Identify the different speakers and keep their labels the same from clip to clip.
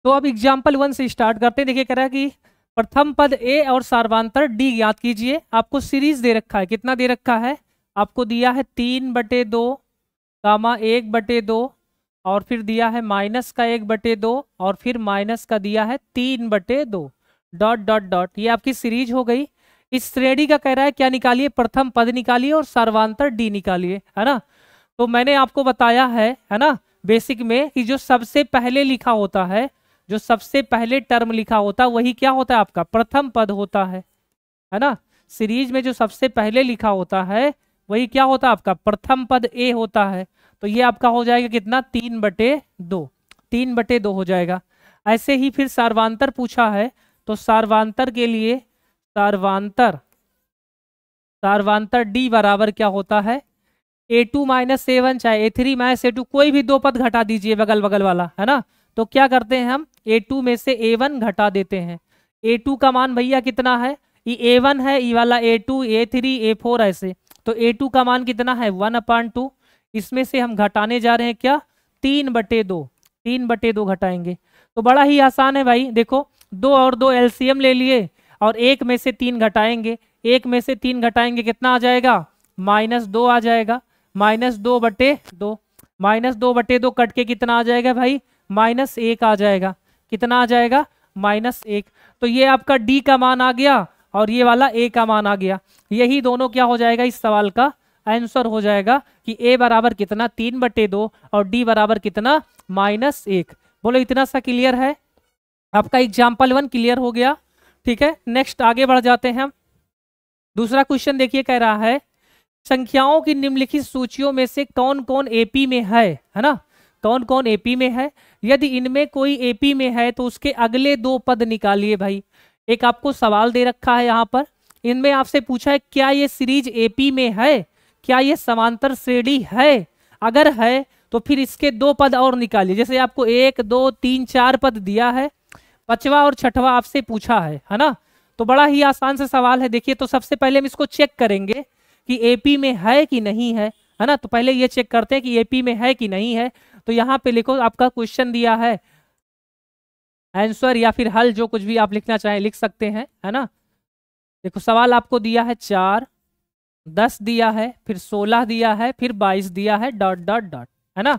Speaker 1: तो अब एग्जाम्पल 1 से स्टार्ट करते हैं। देखिए कह रहा है कि प्रथम पद ए और सार्वधांतर डी ज्ञात कीजिए। आपको सीरीज दे रखा है, कितना दे रखा है, आपको दिया है 3/2 कामा 1/2 और फिर दिया है माइनस का 1/2 और फिर माइनस का दिया है 3/2 डॉट डॉट डॉट। ये आपकी सीरीज हो गई। इस श्रेणी का कह रहा है क्या निकालिए, प्रथम पद निकालिए और सार्वधांतर डी निकालिए, है ना। तो मैंने आपको बताया है ना बेसिक में कि जो सबसे पहले लिखा होता है, जो सबसे पहले टर्म लिखा होता है वही क्या होता है, आपका प्रथम पद होता है ना। सीरीज में जो सबसे पहले लिखा होता है वही क्या होता है, आपका प्रथम पद ए होता है। तो ये आपका हो जाएगा कितना, 3/2, 3/2 हो जाएगा। ऐसे ही फिर सार्वधांतर पूछा है, तो सार्वधांतर के लिए सार्वधांतर डी बराबर क्या होता है, A2 - A1 चाहे A3 - A2 कोई भी दो पद घटा दीजिए बगल बगल वाला, है ना। तो क्या करते हैं हम, A2 में से A1 घटा देते हैं। A2 का मान भैया कितना है, ये A1 है, ये वाला A2 A3 A4 ऐसे। तो A2 का मान कितना है 1/2। इसमें से हम घटाने जा रहे हैं क्या, 3/2, 3/2 घटाएंगे। तो बड़ा ही आसान है भाई, देखो 2 और 2 LCM ले लिए और 1 में से 3 घटाएंगे, 1 में से 3 घटाएंगे कितना आ जाएगा, -2 आ जाएगा। -2/2, -2/2 कट के कितना आ जाएगा भाई, -1 आ जाएगा। कितना आ जाएगा, -1। तो ये आपका डी का मान आ गया और ये वाला ए का मान आ गया। यही दोनों क्या हो जाएगा, इस सवाल का आंसर हो जाएगा कि ए बराबर कितना 3/2 और डी बराबर कितना -1। बोलो इतना सा क्लियर है, आपका एग्जाम्पल 1 क्लियर हो गया। ठीक है, नेक्स्ट आगे बढ़ जाते हैं हम। दूसरा क्वेश्चन देखिए, कह रहा है संख्याओं की निम्नलिखित सूचियों में से कौन कौन एपी में है ना, कौन कौन एपी में है। यदि इनमें कोई एपी में है तो उसके अगले दो पद निकालिए भाई। एक आपको सवाल दे रखा है यहाँ पर, इनमें आपसे पूछा है क्या ये सीरीज एपी में है, क्या ये समांतर श्रेणी है। अगर है तो फिर इसके दो पद और निकालिए। जैसे आपको 1 2 3 4 पद दिया है, 5वां और 6वां आपसे पूछा है ना। तो बड़ा ही आसान सा सवाल है। देखिए तो सबसे पहले हम इसको चेक करेंगे कि एपी में है कि नहीं है ना। तो पहले ये चेक करते हैं कि एपी में है कि नहीं है। तो यहाँ पे लिखो, आपका क्वेश्चन दिया है, आंसर या फिर हल जो कुछ भी आप लिखना चाहें लिख सकते हैं, है ना। देखो सवाल आपको दिया है 4, 10 दिया है, फिर 16 दिया है, फिर 22 दिया है, डॉट डॉट डॉट, है ना।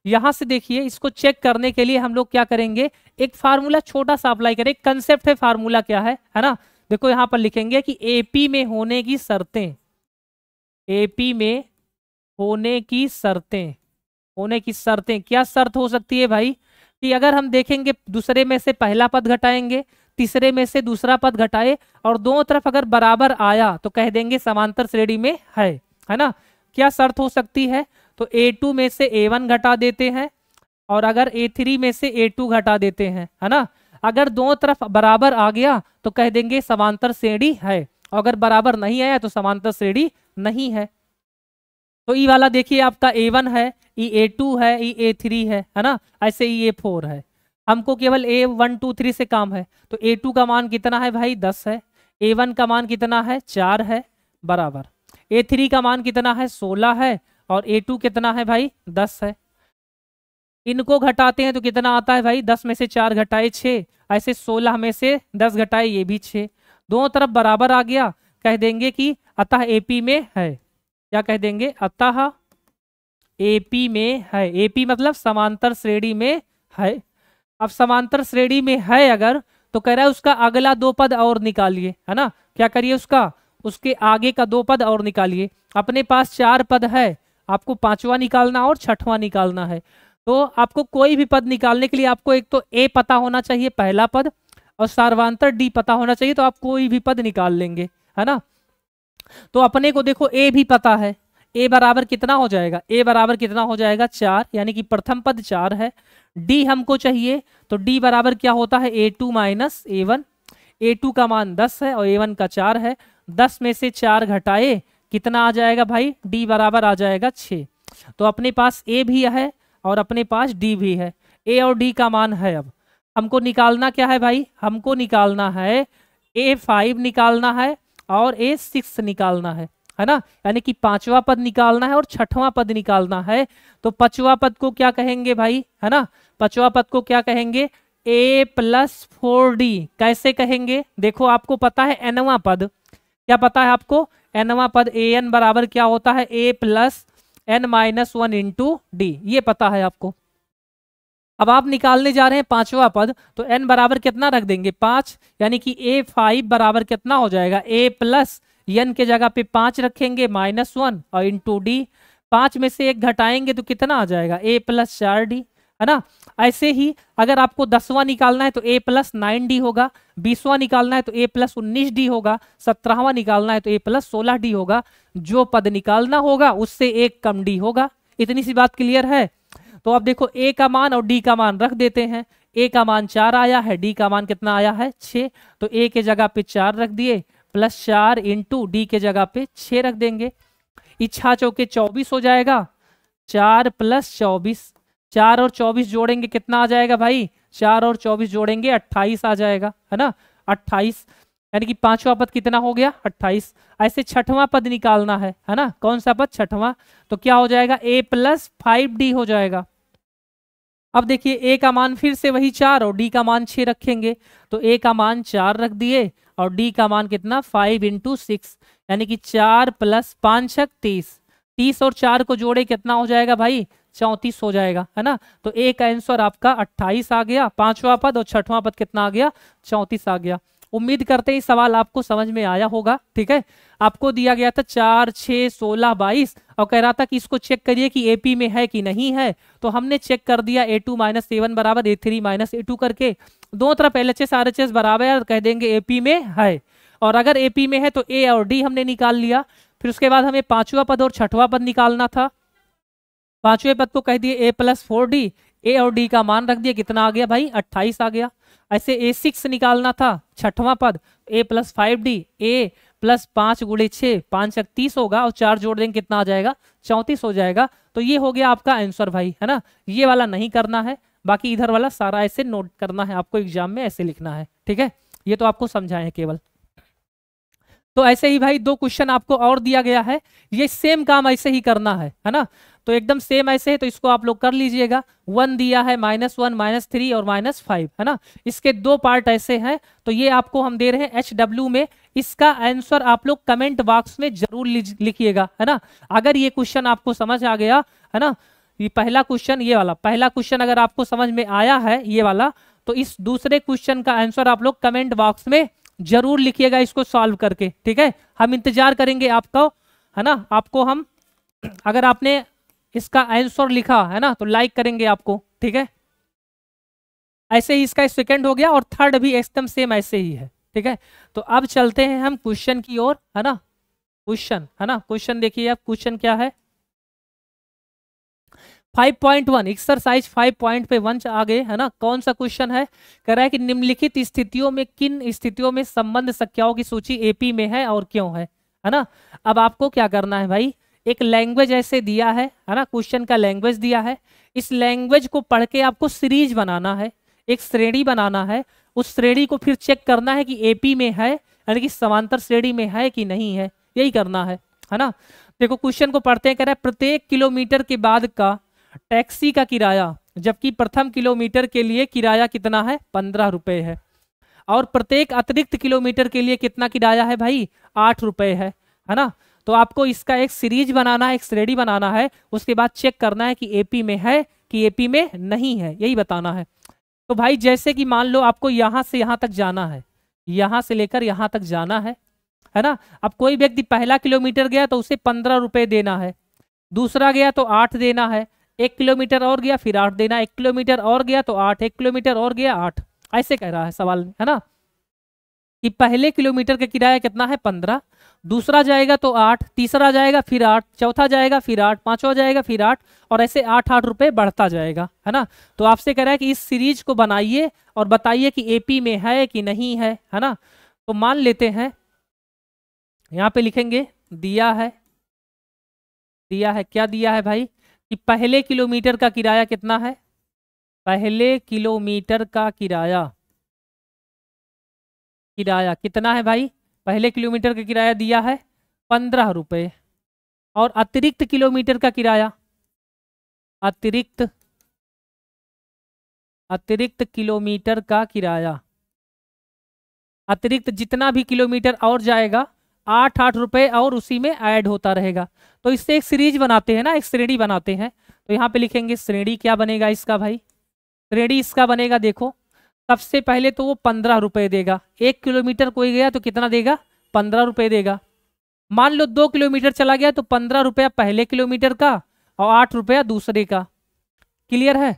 Speaker 1: यहां से देखिए इसको चेक करने के लिए हम लोग क्या करेंगे, एक फार्मूला छोटा सा अप्लाई करें। कंसेप्ट है, फार्मूला क्या है ना। देखो यहां पर लिखेंगे कि एपी में होने की शर्तें, एपी में होने की शर्तें, होने की शर्तें क्या शर्त हो सकती है भाई, कि अगर हम देखेंगे दूसरे में से पहला पद घटाएंगे, तीसरे में से दूसरा पद घटाए और दोनों तरफ अगर बराबर आया तो कह देंगे समांतर श्रेणी में है ना। क्या शर्त हो सकती है, तो A2 में से A1 घटा देते हैं और अगर A3 में से A2 घटा देते हैं, है ना। अगर दोनों तरफ बराबर आ गया तो कह देंगे समांतर श्रेणी है, और अगर बराबर नहीं आया तो समांतर श्रेणी नहीं है। तो ई वाला देखिए आपका A1 है, ई A2 है, ई A3 है ना। ऐसे ई A4 है। हमको केवल A1 2 3 से काम है। तो A2 का मान कितना है भाई, 10 है। A1 का मान कितना है, 4 है, बराबर। A3 का मान कितना है, 16 है, और A2 कितना है भाई, 10 है। इनको घटाते हैं तो कितना आता है भाई, 10 में से 4 घटाए 6, ऐसे 16 में से 10 घटाए ये भी 6। दोनों तरफ बराबर आ गया, कह देंगे कि अतः एपी में है। क्या कह देंगे, अतः एपी में है। एपी मतलब समांतर श्रेणी में है। अब समांतर श्रेणी में है अगर, तो कह रहा है उसका अगला दो पद और निकालिए, है ना। क्या करिए, उसका उसके आगे का दो पद और निकालिए। अपने पास 4 पद है, आपको 5वां निकालना और 6वां निकालना है। तो आपको कोई भी पद निकालने के लिए आपको एक तो ए पता होना चाहिए पहला पद, और सार्वधांतर डी पता होना चाहिए। तो आप कोई भी पद निकाल लेंगे, है ना। तो अपने को देखो ए भी पता है, ए बराबर कितना हो जाएगा, ए बराबर कितना हो जाएगा 4, यानी कि प्रथम पद 4 है। डी हमको चाहिए, तो डी बराबर क्या होता है, A2 - A1। A2 का मान 10 है और A1 का 4 है। 10 में से 4 घटाए कितना आ जाएगा भाई, डी बराबर आ जाएगा 6। तो अपने पास ए भी है और अपने पास डी भी है। ए और डी का मान है। अब हमको निकालना क्या है भाई, हमको निकालना है A5 निकालना है और A6 निकालना है ना। यानी कि 5वां पद निकालना है और 6वां पद निकालना है। तो 5वां पद को क्या कहेंगे भाई, है ना। 5वां पद को क्या कहेंगे, a प्लस 4d कैसे कहेंगे? देखो आपको पता है nवां पद, क्या पता है आपको? nवां पद an बराबर क्या होता है? a plus n minus 1 into D, ये पता है आपको। अब आप निकालने जा रहे हैं पांचवा पद, तो n बराबर कितना रख देंगे? 5, यानी कि a5 बराबर कितना हो जाएगा? a प्लस n के जगह पे 5 रखेंगे माइनस 1 और इंटू डी, 5 में से 1 घटाएंगे तो कितना आ जाएगा? a प्लस 4d, है ना। ऐसे ही अगर आपको 10वां निकालना है तो a प्लस 9d होगा, 20वां निकालना है तो a प्लस 19d होगा, 17वां निकालना है तो a प्लस 16d होगा। जो पद निकालना होगा उससे एक कम d होगा। इतनी सी बात क्लियर है? तो अब देखो a का मान और d का मान रख देते हैं। a का मान 4 आया है, d का मान कितना आया है? 6। तो a के जगह पे 4 रख दिए, प्लस 4 इंटू डी के जगह पे 6 रख देंगे। इच्छा चौके 24 हो जाएगा, 4 प्लस 24, 4 और 24 जोड़ेंगे कितना आ जाएगा भाई? 4 और 24 जोड़ेंगे 28 आ जाएगा, है ना। 28, यानी कि पांचवा पद कितना हो गया? 28। ऐसे छठवां पद निकालना है ना। कौन सा पद? छठवां। तो क्या हो जाएगा? a प्लस 5d हो जाएगा। अब देखिए a का मान फिर से वही 4 और d का मान 6 रखेंगे, तो a का मान 4 रख दिए और d का मान कितना? 5 इंटू 6, यानी कि 4 प्लस 5 छक 30, 30 और 4 को जोड़े कितना हो जाएगा भाई? 34 हो जाएगा, है ना। तो a का आंसर आपका 28 आ गया, पांचवा पद, और छठवां पद कितना आ गया? 34 आ गया। उम्मीद करते हैं सवाल आपको समझ में आया होगा। ठीक है, आपको दिया गया था 4, 6, 16, 22 और कह रहा था कि इसको चेक करिए कि एपी में है कि नहीं है। तो हमने चेक कर दिया a2 माइनस a1 बराबर a3 माइनस a2 करके, दोनों तरफ LHS RHS बराबर है, कह देंगे एपी में है। और अगर एपी में है तो a और d हमने निकाल लिया। फिर उसके बाद हमें पांचवा पद और छठवां पद निकालना था। पांचवें पद को कह दिए a प्लस 4d, a और d का मान रख दिया, कितना आ गया भाई? 28 आ गया। ऐसे a6 निकालना था, छठवां पद, a plus 5d, a plus 5 गुणे 6, 5 छक 30 होगा और 4 जोड़ देंगे कितना आ जाएगा? 34 हो जाएगा। तो ये हो गया आपका आंसर भाई, है ना। ये वाला नहीं करना है, बाकी इधर वाला सारा ऐसे नोट करना है आपको, एग्जाम में ऐसे लिखना है। ठीक है, ये तो आपको समझाएं केवल। तो ऐसे ही भाई 2 क्वेश्चन आपको और दिया गया है, ये सेम काम ऐसे ही करना है ना। तो एकदम सेम ऐसे है, तो इसको आप लोग कर लीजिएगा। 1 दिया है, -1, -3 और -5, है ना। इसके 2 पार्ट ऐसे हैं, तो ये आपको हम दे रहे हैं HW में। इसका आंसर आप लोग कमेंट बॉक्स में जरूर लिखिएगा, है ना। अगर ये क्वेश्चन आपको समझ आ गया, है ना, ये पहला क्वेश्चन, ये वाला पहला क्वेश्चन अगर आपको समझ में आया है ये वाला, तो इस दूसरे क्वेश्चन का आंसर आप लोग कमेंट बॉक्स में जरूर लिखिएगा इसको सॉल्व करके। ठीक है, हम इंतजार करेंगे आपका, है ना। आपको हम, अगर आपने इसका आंसर लिखा है ना, तो लाइक करेंगे आपको। ठीक है, ऐसे ही इसका सेकंड हो गया और थर्ड भी एकदम सेम ऐसे ही है। ठीक है, तो अब चलते हैं हम क्वेश्चन की ओर, है ना। क्वेश्चन, है ना, क्वेश्चन देखिए आप, क्वेश्चन क्या है? 5.1 एक्सरसाइज 5.1 आ गए, है ना। कौन सा क्वेश्चन है? कह रहा है कि निम्नलिखित स्थितियों में किन स्थितियों में संबंध संख्याओं की सूची एपी में है और क्यों है ना। अब आपको क्या करना है भाई, एक लैंग्वेज ऐसे दिया है ना, क्वेश्चन का लैंग्वेज दिया है। इस लैंग्वेज को पढ़ के आपको सीरीज बनाना है, एक श्रेणी बनाना है। उस श्रेणी को फिर चेक करना है कि एपी में है, यानी कि समांतर श्रेणी में है कि नहीं है, यही करना है ना। देखो क्वेश्चन को पढ़ते हैं, कह रहा है प्रत्येक किलोमीटर के बाद का टैक्सी का किराया, जबकि प्रथम किलोमीटर के लिए किराया कितना है? 15 रुपए है। और प्रत्येक अतिरिक्त किलोमीटर के लिए कितना किराया है भाई? 8 रुपए है ना। तो आपको इसका एक सीरीज बनाना है, एक श्रेणी बनाना है, उसके बाद चेक करना है कि एपी में है कि एपी में नहीं है, यही बताना है। तो भाई जैसे कि मान लो आपको यहां से यहां तक जाना है, यहां से लेकर यहां तक जाना है ना। अब कोई व्यक्ति पहला किलोमीटर गया तो उसे 15 रुपए देना है, दूसरा गया तो 8 देना है, 1 किलोमीटर और गया फिर 8 देना, 1 किलोमीटर और गया तो 8, 1 किलोमीटर और गया 8। ऐसे कह रहा है सवाल, है ना, कि पहले किलोमीटर का किराया कितना है? 15, दूसरा जाएगा तो 8, तीसरा जाएगा फिर 8, चौथा जाएगा फिर 8, पांचवा जाएगा फिर 8, और ऐसे 8-8 रुपए बढ़ता जाएगा, है ना। तो आपसे कह रहा है कि इस सीरीज को बनाइए और बताइए कि एपी में है कि नहीं है ना। तो मान लेते हैं, यहाँ पे लिखेंगे दिया है, दिया है, क्या दिया है भाई, कि पहले किलोमीटर का किराया कितना है? पहले किलोमीटर का किराया, किराया कितना है भाई? पहले किलोमीटर का किराया दिया है 15 रुपए, और अतिरिक्त किलोमीटर का किराया, अतिरिक्त अतिरिक्त किलोमीटर का किराया, अतिरिक्त जितना भी किलोमीटर और जाएगा 8 रुपए और उसी में ऐड होता रहेगा। तो इससे एक सीरीज बनाते हैं ना, एक श्रेणी बनाते हैं। तो यहाँ पे लिखेंगे श्रेणी क्या बनेगा इसका भाई, श्रेणी इसका बनेगा देखो, सबसे पहले तो वो 15 रुपए देगा। 1 किलोमीटर कोई गया तो कितना देगा, 15 रुपए देगा। मान लो 2 किलोमीटर चला गया तो 15 रुपया पहले किलोमीटर का और 8 रुपया दूसरे का। क्लियर है।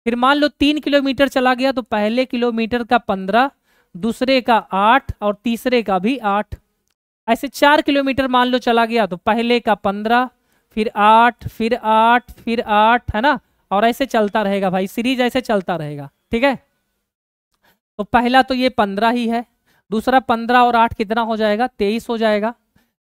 Speaker 1: फिर मान लो 3 किलोमीटर चला गया तो पहले किलोमीटर का 15, दूसरे का 8 और तीसरे का भी 8। ऐसे 4 किलोमीटर मान लो चला गया तो पहले का 15, फिर 8, फिर 8, फिर 8, है ना। और ऐसे चलता रहेगा भाई, सीरीज ऐसे चलता रहेगा। ठीक है। तो पहला तो ये 15 ही है, दूसरा 15 और 8 कितना हो जाएगा, 23 हो जाएगा।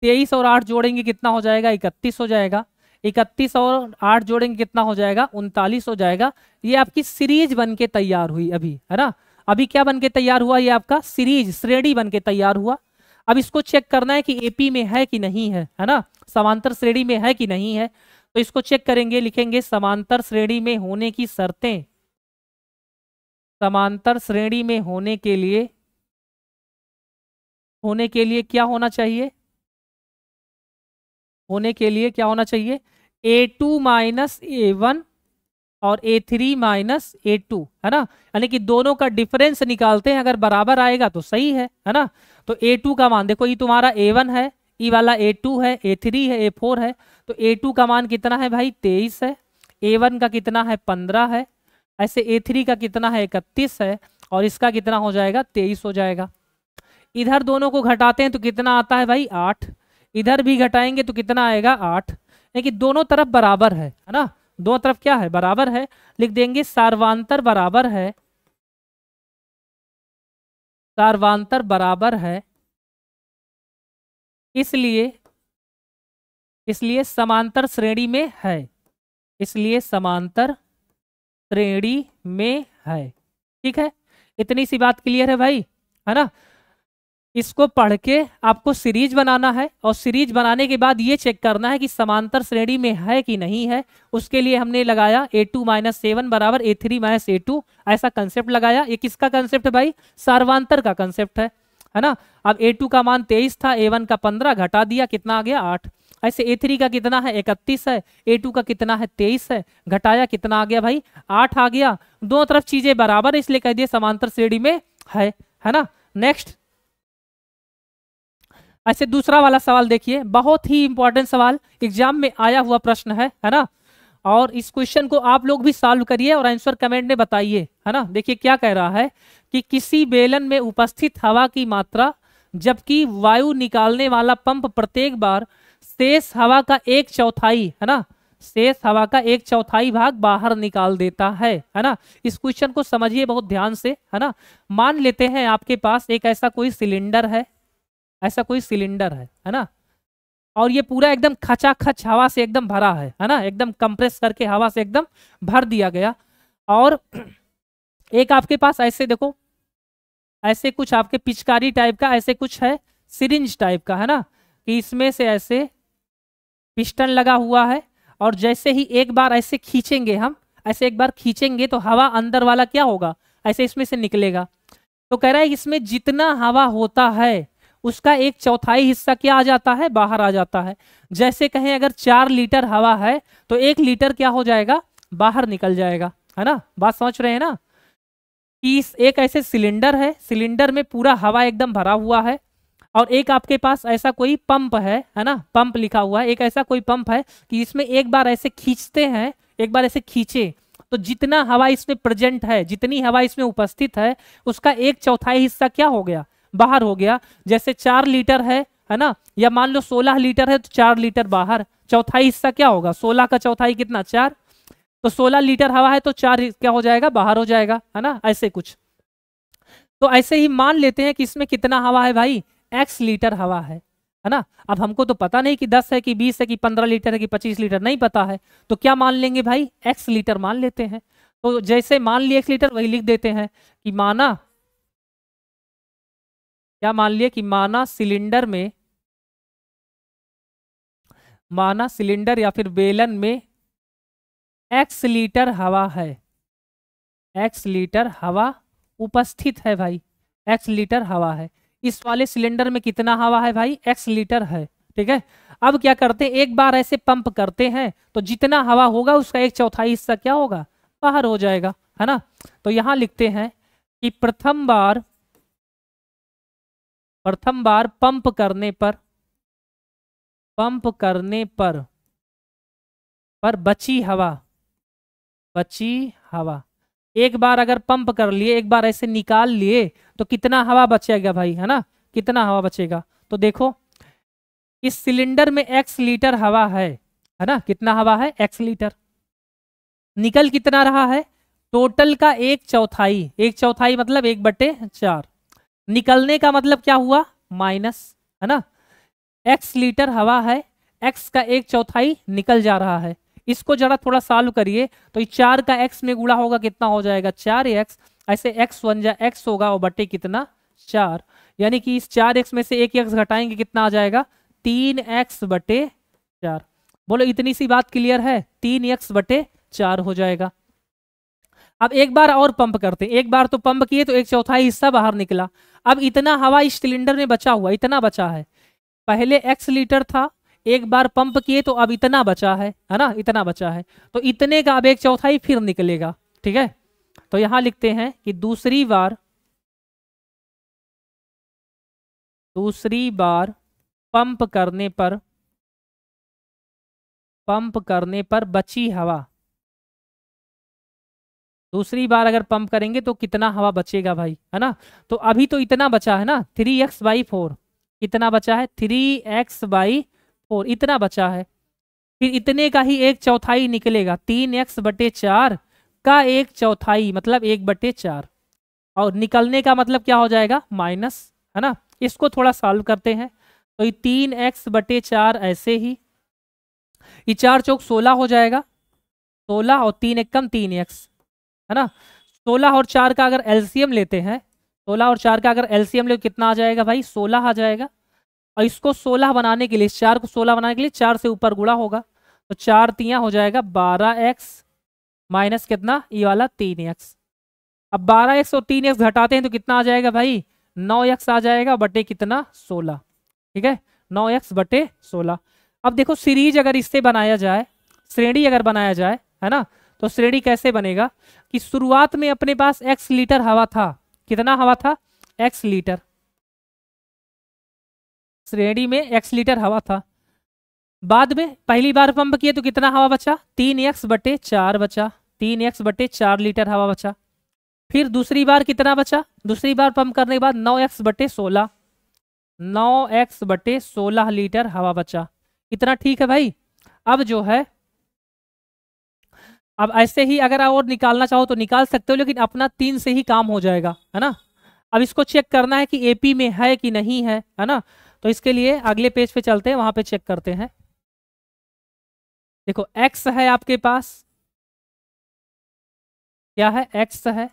Speaker 1: 23 और 8 जोड़ेंगे कितना हो जाएगा, 31 हो जाएगा। 31 और 8 जोड़ेंगे कितना हो जाएगा, 39 हो जाएगा। ये आपकी सीरीज बन के तैयार हुई अभी, है ना। अभी क्या बन के तैयार हुआ, ये आपका सीरीज श्रेणी बन के तैयार हुआ। अब इसको चेक करना है कि एपी में है कि नहीं है ना, समांतर श्रेणी में है कि नहीं है। तो इसको चेक करेंगे, लिखेंगे समांतर श्रेणी में होने की शर्तें। समांतर श्रेणी में होने के लिए क्या होना चाहिए, होने के लिए क्या होना चाहिए, A2 माइनस A1 और A3 माइनस A2, है ना। यानी कि दोनों का डिफरेंस निकालते हैं, अगर बराबर आएगा तो सही है ना। तो A2 का मान देखो, ये तुम्हारा A1 है, ये वाला A2 है, A3 है, A4 है। तो A2 का मान कितना है भाई, 23 है। A1 का कितना है, 15 है। ऐसे A3 का कितना है, 31 है। और इसका कितना हो जाएगा, 23 हो जाएगा। इधर दोनों को घटाते हैं तो कितना आता है भाई, 8। इधर भी घटाएंगे तो कितना आएगा, 8। लेकिन दोनों तरफ बराबर है ना, दोनों तरफ क्या है, बराबर है। लिख देंगे सार्वांतर बराबर है, सार्वांतर बराबर है, इसलिए समांतर श्रेणी में है, इसलिए समांतर श्रेणी में है। ठीक है, इतनी सी बात क्लियर है भाई, है ना। इसको पढ़ के आपको सीरीज बनाना है और सीरीज बनाने के बाद ये चेक करना है कि समांतर श्रेणी में है कि नहीं है। उसके लिए हमने लगाया A2 माइनस A1 बराबर A3 माइनस A2, ऐसा कंसेप्ट लगाया। ये किसका कंसेप्ट है भाई, सार्वांतर का कंसेप्ट है ना। अब A2 का मान 23 था, A1 का 15, घटा दिया कितना आ गया, 8। ऐसे A3 का कितना है, 31 है। A2 का कितना है, 23 है। घटाया कितना आ गया भाई, 8 आ गया। दोनों तरफ चीजें बराबर है, इसलिए कह दिया समांतर श्रेणी में है ना। नेक्स्ट, ऐसे दूसरा वाला सवाल देखिए, बहुत ही इंपॉर्टेंट सवाल, एग्जाम में आया हुआ प्रश्न है ना। और इस क्वेश्चन को आप लोग भी सॉल्व करिए और आंसर कमेंट में बताइए, है ना। देखिए क्या कह रहा है कि किसी बेलन में उपस्थित हवा की मात्रा, जबकि वायु निकालने वाला पंप प्रत्येक बार शेष हवा का 1/4, है ना, शेष हवा का 1/4 भाग बाहर निकाल देता है ना। इस क्वेश्चन को समझिए बहुत ध्यान से, है ना। मान लेते हैं आपके पास एक ऐसा कोई सिलेंडर है, ऐसा कोई सिलेंडर है ना। और ये पूरा एकदम खचाखच हवा से एकदम भरा है ना, एकदम कंप्रेस करके हवा से एकदम भर दिया गया। और एक आपके पास ऐसे देखो, ऐसे कुछ आपके पिचकारी टाइप का ऐसे कुछ है, सिरिंज टाइप का, है ना, कि इसमें से ऐसे पिस्टन लगा हुआ है। और जैसे ही एक बार ऐसे खींचेंगे हम, ऐसे एक बार खींचेंगे तो हवा अंदर वाला क्या होगा, ऐसे इसमें से निकलेगा। तो कह रहा है इसमें जितना हवा होता है उसका 1/4 हिस्सा क्या आ जाता है, बाहर आ जाता है। जैसे कहें अगर 4 लीटर हवा है तो 1 लीटर क्या हो जाएगा, बाहर निकल जाएगा, है ना। बात समझ रहे हैं ना। कि एक ऐसे सिलेंडर है, सिलेंडर में पूरा हवा एकदम भरा हुआ है। और एक आपके पास ऐसा कोई पंप है ना, पंप लिखा हुआ है, एक ऐसा कोई पंप है कि इसमें एक बार ऐसे खींचते हैं, एक बार ऐसे खींचे तो जितना हवा इसमें प्रेजेंट है, जितनी हवा इसमें उपस्थित है, उसका 1/4 हिस्सा क्या हो गया, बाहर हो गया। जैसे 4 लीटर है ना, या मान लो 16 लीटर है तो 4 लीटर बाहर, चौथाई हिस्सा क्या होगा, 16 का चौथाई कितना, 4। तो 16 लीटर हवा है तो 4 क्या हो जाएगा, बाहर हो जाएगा, है ना, ऐसे कुछ। तो ऐसे ही मान लेते हैं कि इसमें कितना हवा है भाई, x लीटर हवा है ना। अब हमको तो पता नहीं कि 10 है कि 20 है कि 15 लीटर है कि 25 लीटर, नहीं पता है। तो क्या मान लेंगे भाई, x लीटर मान लेते हैं। तो जैसे मान लिए x लीटर, वही लिख देते हैं कि माना, क्या मान लिए कि माना सिलेंडर में, माना सिलेंडर या फिर बेलन में x लीटर हवा है, x लीटर हवा उपस्थित है भाई, x लीटर हवा है। इस वाले सिलेंडर में कितना हवा है भाई, x लीटर है। ठीक है, अब क्या करते हैं, एक बार ऐसे पंप करते हैं तो जितना हवा होगा उसका 1/4 हिस्सा क्या होगा, बाहर हो जाएगा, है ना। तो यहां लिखते हैं कि प्रथम बार पंप करने पर बची हवा, एक बार अगर पंप कर लिए, एक बार ऐसे निकाल लिए तो कितना हवा बचेगा भाई, है ना, कितना हवा बचेगा। तो देखो इस सिलेंडर में x लीटर हवा है ना, कितना हवा है, x लीटर। निकल कितना रहा है, टोटल का 1/4 मतलब 1/4। निकलने का मतलब क्या हुआ, माइनस, है ना। x लीटर हवा है, x का 1/4 निकल जा रहा है। इसको जरा थोड़ा सॉल्व करिए तो ये 4 का x में गुणा होगा, कितना हो जाएगा 4x, ऐसे x होगा और बटे कितना 4, यानी कि इस 4x में से एक x घटाएंगे कितना आ जाएगा 3x/4। बोलो इतनी सी बात क्लियर है, 3x/4 हो जाएगा। अब एक बार और पंप करते हैं, एक बार तो पंप किए तो 1/4 हिस्सा बाहर निकला। अब इतना हवा इस सिलेंडर में बचा हुआ, इतना बचा है, पहले x लीटर था, एक बार पंप किए तो अब इतना बचा है ना, इतना बचा है, तो इतने का अब 1/4 फिर निकलेगा। ठीक है, तो यहां लिखते हैं कि दूसरी बार पंप करने पर बची हवा, दूसरी बार अगर पंप करेंगे तो कितना हवा बचेगा भाई, है ना। तो अभी तो इतना बचा है ना 3x/4, कितना बचा है 3x/4, इतना बचा है। फिर इतने का ही 1/4 निकलेगा, 3x/4 का 1/4 मतलब 1/4, और निकलने का मतलब क्या हो जाएगा माइनस, है ना। इसको थोड़ा सॉल्व करते हैं तो ये 3x/4 ऐसे ही, ये 4 चौक 16 हो जाएगा, 16 और 3 एक कम 3x, है ना। 16 और 4 का अगर एलसीएम लेते हैं, 16 और 4 का अगर एलसीएम ले कितना आ जाएगा भाई 16 आ जाएगा। और इसको 16 बनाने के लिए, इस 4 को 16 बनाने के लिए 4 से ऊपर गुणा होगा, तो 4 तियां हो जाएगा 12x माइनस कितना ये वाला 3x। अब 12x और 3x घटाते हैं तो कितना आ जाएगा भाई 9x आ जाएगा बटे कितना 16। ठीक है, 9x/16। अब देखो सीरीज अगर इससे बनाया जाए, श्रेणी अगर बनाया जाए, है ना, तो श्रेणी कैसे बनेगा कि शुरुआत में अपने पास x लीटर हवा था, कितना हवा था x लीटर, श्रेणी में x लीटर हवा था। बाद में पहली बार पंप किए तो कितना हवा बचा 3x/4 बचा, 3x/4 लीटर हवा बचा। फिर दूसरी बार कितना बचा, दूसरी बार पंप करने के बाद 9x/16, 9x/16 लीटर हवा बचा, इतना ठीक है भाई। अब जो है, अब ऐसे ही अगर और निकालना चाहो तो निकाल सकते हो, लेकिन अपना 3 से ही काम हो जाएगा, है ना। अब इसको चेक करना है कि एपी में है कि नहीं है ना। तो इसके लिए अगले पेज पे चलते हैं, वहां पे चेक करते हैं। देखो x है आपके पास, क्या है x है,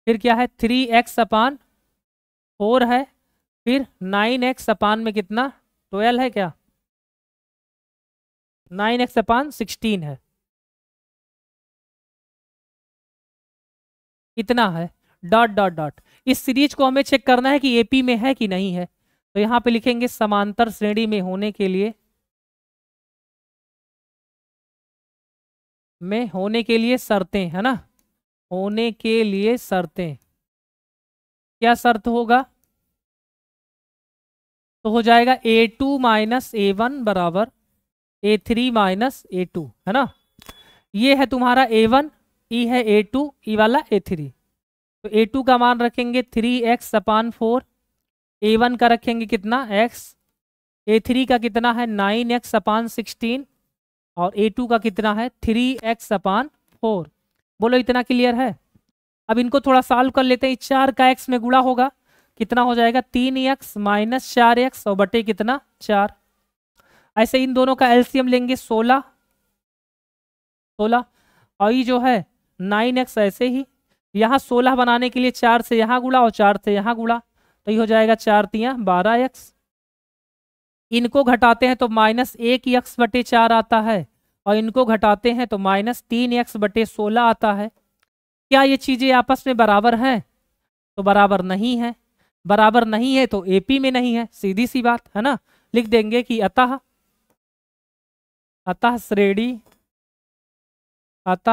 Speaker 1: फिर क्या है 3x/4 है, फिर 9x/ में कितना 12 है, क्या 9x/16 है, इतना है, डॉट डॉट डॉट। इस सीरीज को हमें चेक करना है कि एपी में है कि नहीं है। तो यहां पे लिखेंगे समांतर श्रेणी में होने के लिए शर्तें, है ना, होने के लिए शर्तें, क्या शर्त होगा, तो हो जाएगा A2 माइनस A1 बराबर A3 माइनस A2, है ना। ये है तुम्हारा A1, ई है A2, ई वाला A3। तो A2 का मान रखेंगे 3x/4, A1 का रखेंगे कितना x, A3 का कितना है 9x/16 और A2 का कितना है 3x/4। बोलो इतना क्लियर है। अब इनको थोड़ा सॉल्व कर लेते हैं, 4 का x में गुणा होगा, कितना हो जाएगा 3x माइनस 4x और बटे कितना 4। ऐसे इन दोनों का एलसीएम लेंगे 16 और ये जो है 9x, ऐसे ही यहाँ 16 बनाने के लिए 4 से यहाँ गुणा और 4 से यहाँ गुणा, तो ये हो जाएगा 4 तियां 12x। इनको घटाते हैं तो -1x/4 आता है, और इनको घटाते हैं तो -3x/16 आता है। क्या ये चीजें आपस में बराबर हैं? तो बराबर नहीं है। बराबर नहीं है तो एपी में नहीं है, सीधी सी बात है ना। लिख देंगे कि अतः